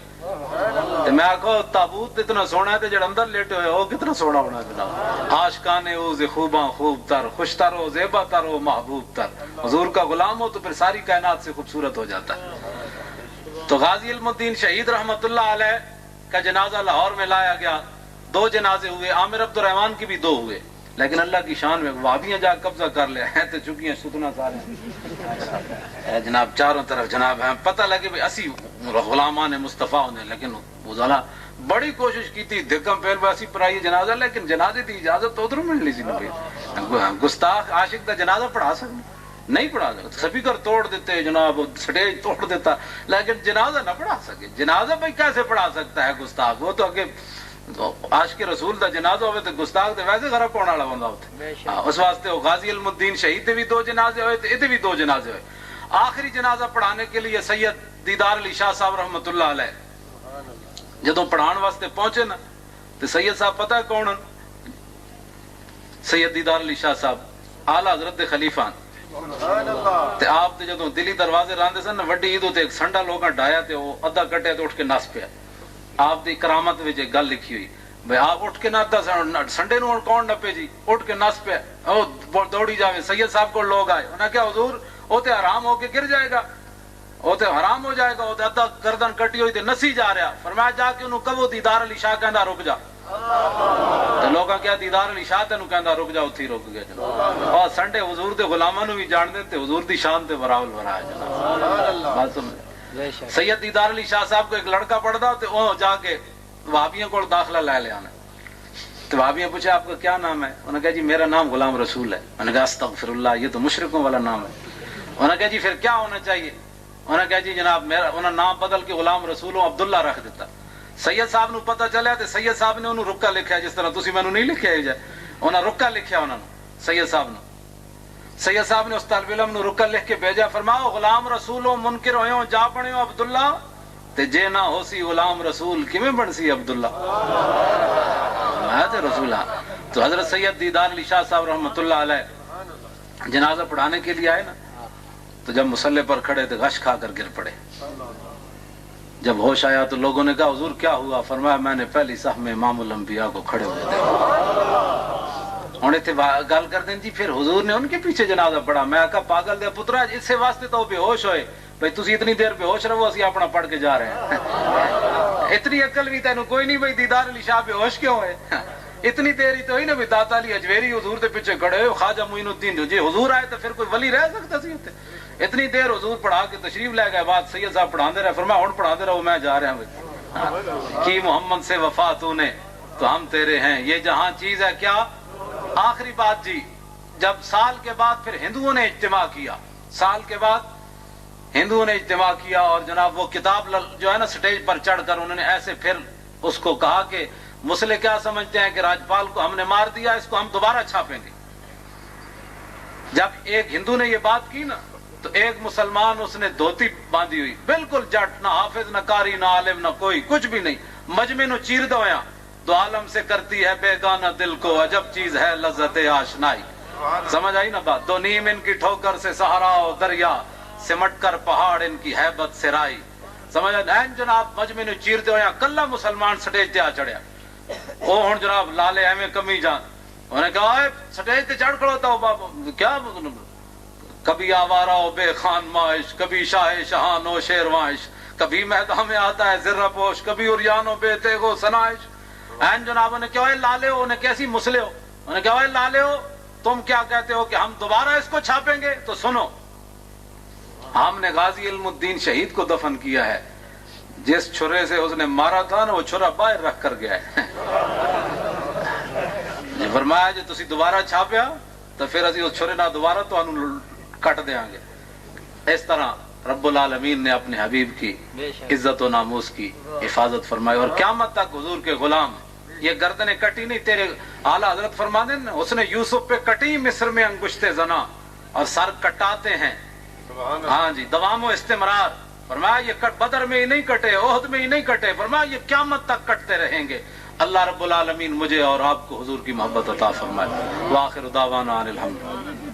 Speaker 1: تے میں آکھو تابوت اتنا سونا ہے تے جڑا اندر لیٹے ہوئے وہ کتنا سونا ہونا جناب. عاشقانے او ز خوباں خوب تر، خوش تر ہو، زیبا تر ہو، محبوب تر. حضور کا غلام ہو تو پھر ساری کائنات سے خوبصورت ہو جاتا ہے. تو غازی علم الدین شہید رحمت اللہ علیہ کا جنازہ لاہور میں لایا گیا. 2 جنازے ہوئے، عامر عبد الرحمان کی بھی 2 ہوئے. لیکن اللہ کی شان میں وہابیاں جا قبضہ کر لیا ہے تو چکیاں ستنا سارے جناب چاروں طرف جناب ہیں. پتہ لگے بھی اسی غلامان مصطفیٰ نے، لیکن وہ ذرا بڑی کوشش کی تھی دھکم پھیل باسی پر آئی جنازہ، لیکن جنازے دی اجازت تو ادھر مل لی سی نبی. گستاخ عاشق کا جنازہ پڑھا سکتے نہیں پڑھا سکتا, سپیکر توڑ دیتے جناب, سٹیج توڑ دیتا, لیکن جنازہ نہ پڑھا سکے. جنازہ بھائی کیسے پڑھا سکتا ہے گستاخ؟ وہ تو اگے عاشق رسول دا جنازہ ہوئے تو گستاخ دے ویسے غرق ہونے والا بندہ ہوتے. اس واسطے وہ غازی علم الدین شہید دے بھی 2 جنازے ہوئے, تے بھی 2 جنازے ہوئے. آخری جنازہ پڑھانے کے لیے سید دیدار علی شاہ صاحب رحمۃ اللہ علیہ جدوں پڑھان واسطے پہنچے نا, تو سید صاحب پتہ ہے کون؟ سید دیدار علی شاہ صاحب آلہ حضرت دے خلیفہ. تے آپ دے جدوں دلی دروازے راندے سن وڈی عید تے ایک سنڈا لوکاں ڈایا تے وہ ادھا کٹیا تے اٹھ کے نس پیا. آپ دی کرامت وچ ایک گل لکھی ہوئی بھئی آپ اٹھ کے نہ سنڈے نو کون نپے جی, اٹھ کے نس پیا, او دوڑی جاوے. سید صاحب کو لوگ آئے, انہاں کہا حضور وہ تے حرام ہو کے گر جائے گا, وہ تے حرام ہو جائے گا, وہ تے ادھا گردن کٹی ہوئی تے نسی جا رہا. فرمایا جا کے انہوں کہو دیدار علی شاہ کہندا رک جا. تے لوگاں کہا دیدار علی شاہ تینوں کہندا رک جا, اتھی رک گیا جناب. اور سنڈے حضور دے غلاماں نو بھی جان دے تے حضور دی شان تے براول برا ہے جناب. بات سمجھ. سید دیدار علی شاہ صاحب کو ایک لڑکا پڑھدا تے وہ جا کے وہابیوں کو داخلہ لے لیا. تو وہابیوں پوچھا آپ کا کیا نام ہے؟ انہوں نے کہا جی میرا نام غلام رسول ہے. انہوں نے کہا استغفر اللہ, یہ تو مشرکوں والا نام ہے. انہوں نے کہا جی پھر کیا ہونا چاہیے؟ انہوں نے کہا جی جناب میرا, انہوں نے نام بدل کے غلام رسول عبداللہ رکھ دیتا. سید صاحب نو پتہ چلیا تے سید صاحب نے انہوں رکا لکھیا جس طرح تسی مینوں نہیں لکھیا ہے. انہوں نے رکا لکھیا انہوں نے سید صاحب نے. سید صاحب نے اس طالب علم نو رکا لکھ کے بھیجا, فرماؤ غلام رسول منکر ہوئے جا بنے عبداللہ, تے جے نہ ہو سی غلام رسول کیویں بن سی عبداللہ. میں رسول. تو حضرت سید دیدار علی شاہ صاحب رحمۃ اللہ علیہ جنازہ پڑھانے کے لیے آئے نا, تو جب مصلی پر کھڑے تو غش کھا کر گر پڑے. جب ہوش آیا تو لوگوں نے کہا حضور کیا ہوا؟ فرمایا میں نے پہلی صف میں امام الانبیاء کو کھڑے ہوئے دیکھا. ہوں اتنے گل کر دیں جی پھر حضور نے ان کے پیچھے جنازہ پڑھا. میں کہا پاگل دے پترا, اس سے واسطے تو بے ہوش ہوئے بھائی تسی اتنی دیر بے ہوش رہو, اسی اپنا پڑھ کے جا رہے ہیں. اتنی عقل بھی تینوں کوئی نہیں بھائی دیدار علی شاہ بے ہوش کیوں ہے؟ اتنی دیر ہی تو ہوئی نا بھی داتا علی اجویری حضور دے پیچھے کھڑے ہو, خواجہ معین الدین جی حضور آئے تو پھر کوئی ولی رہ سکتا سی اتنے. اتنی دیر حضور پڑھا کے تشریف لے گئے, بعد سید صاحب پڑھاندے رہے. فرمایا ہن پڑھاندے رہو, میں جا رہا ہوں. کی محمد سے وفا تو نے تو ہم تیرے ہیں, یہ جہاں چیز ہے کیا. آخری بات جی, جب سال کے بعد پھر ہندوؤں نے اجتماع کیا, سال کے بعد ہندوؤں نے اجتماع کیا, اور جناب وہ کتاب جو ہے نا سٹیج پر چڑھ کر انہوں نے ایسے پھر اس کو کہا کہ مسلے کیا سمجھتے ہیں کہ راجپال کو ہم نے مار دیا, اس کو ہم دوبارہ چھاپیں گے. جب ایک ہندو نے یہ بات کی نا, تو ایک مسلمان اس نے دھوتی باندھی ہوئی, بالکل جٹ, نہ حافظ نہ قاری نہ عالم نہ کوئی, کچھ بھی نہیں, مجمع نو چیر دویا, دو عالم سے کرتی ہے بیگانہ دل کو, عجب چیز ہے لذت آشنائی. سمجھ آئی نا بات؟ دو نیم ان کی ٹھوکر سے سہارا و دریا, سمٹ کر پہاڑ ان کی ہیبت سے رائی. سمجھ آئی جناب؟ مجمع نو چیر دویا, کلا مسلمان سٹیج تے آ چڑھیا. وہ ہن جناب لالے ایویں کمی جان, انہوں نے کہا سٹیج تے چڑھ کھڑوتا ہو بابا, کیا کبھی آوارہ و بے خان معاش, کبھی شاہ شہان و شیروانش, کبھی میدان میں آتا ہے زرہ پوش, کبھی اریان و بے تیغ و سنائش. این جناب نے کہا لالے ہو, انہیں کیسی مسلے ہو, انہوں نے کہا لالے ہو تم کیا کہتے ہو کہ ہم دوبارہ اس کو چھاپیں گے؟ تو سنو, ہم نے غازی علم الدین شہید کو دفن کیا ہے, جس چھرے سے اس نے مارا تھا نا وہ چھرا باہر رکھ کر گیا ہے. فرمایا جی تسی دوبارہ چھاپیا تو پھر اسی اس چھرے نہ دوبارہ تو کٹ دیاں گے. اس طرح رب العالمین نے اپنے حبیب کی عزت و ناموس کی حفاظت فرمائی, اور قیامت تک حضور کے غلام یہ گردنیں کٹی نہیں. تیرے اعلیٰ حضرت فرما دیں نا, اس نے یوسف پہ کٹی مصر میں انگشتے زنا, اور سر کٹاتے ہیں ہاں جی دوام و استمرار. فرمایا یہ بدر میں ہی نہیں کٹے, احد میں ہی نہیں کٹے, فرمایا یہ قیامت تک کٹتے رہیں گے. اللہ رب العالمین مجھے اور آپ کو حضور کی محبت عطا فرمائے. وآخر دعوانا ان الحمد.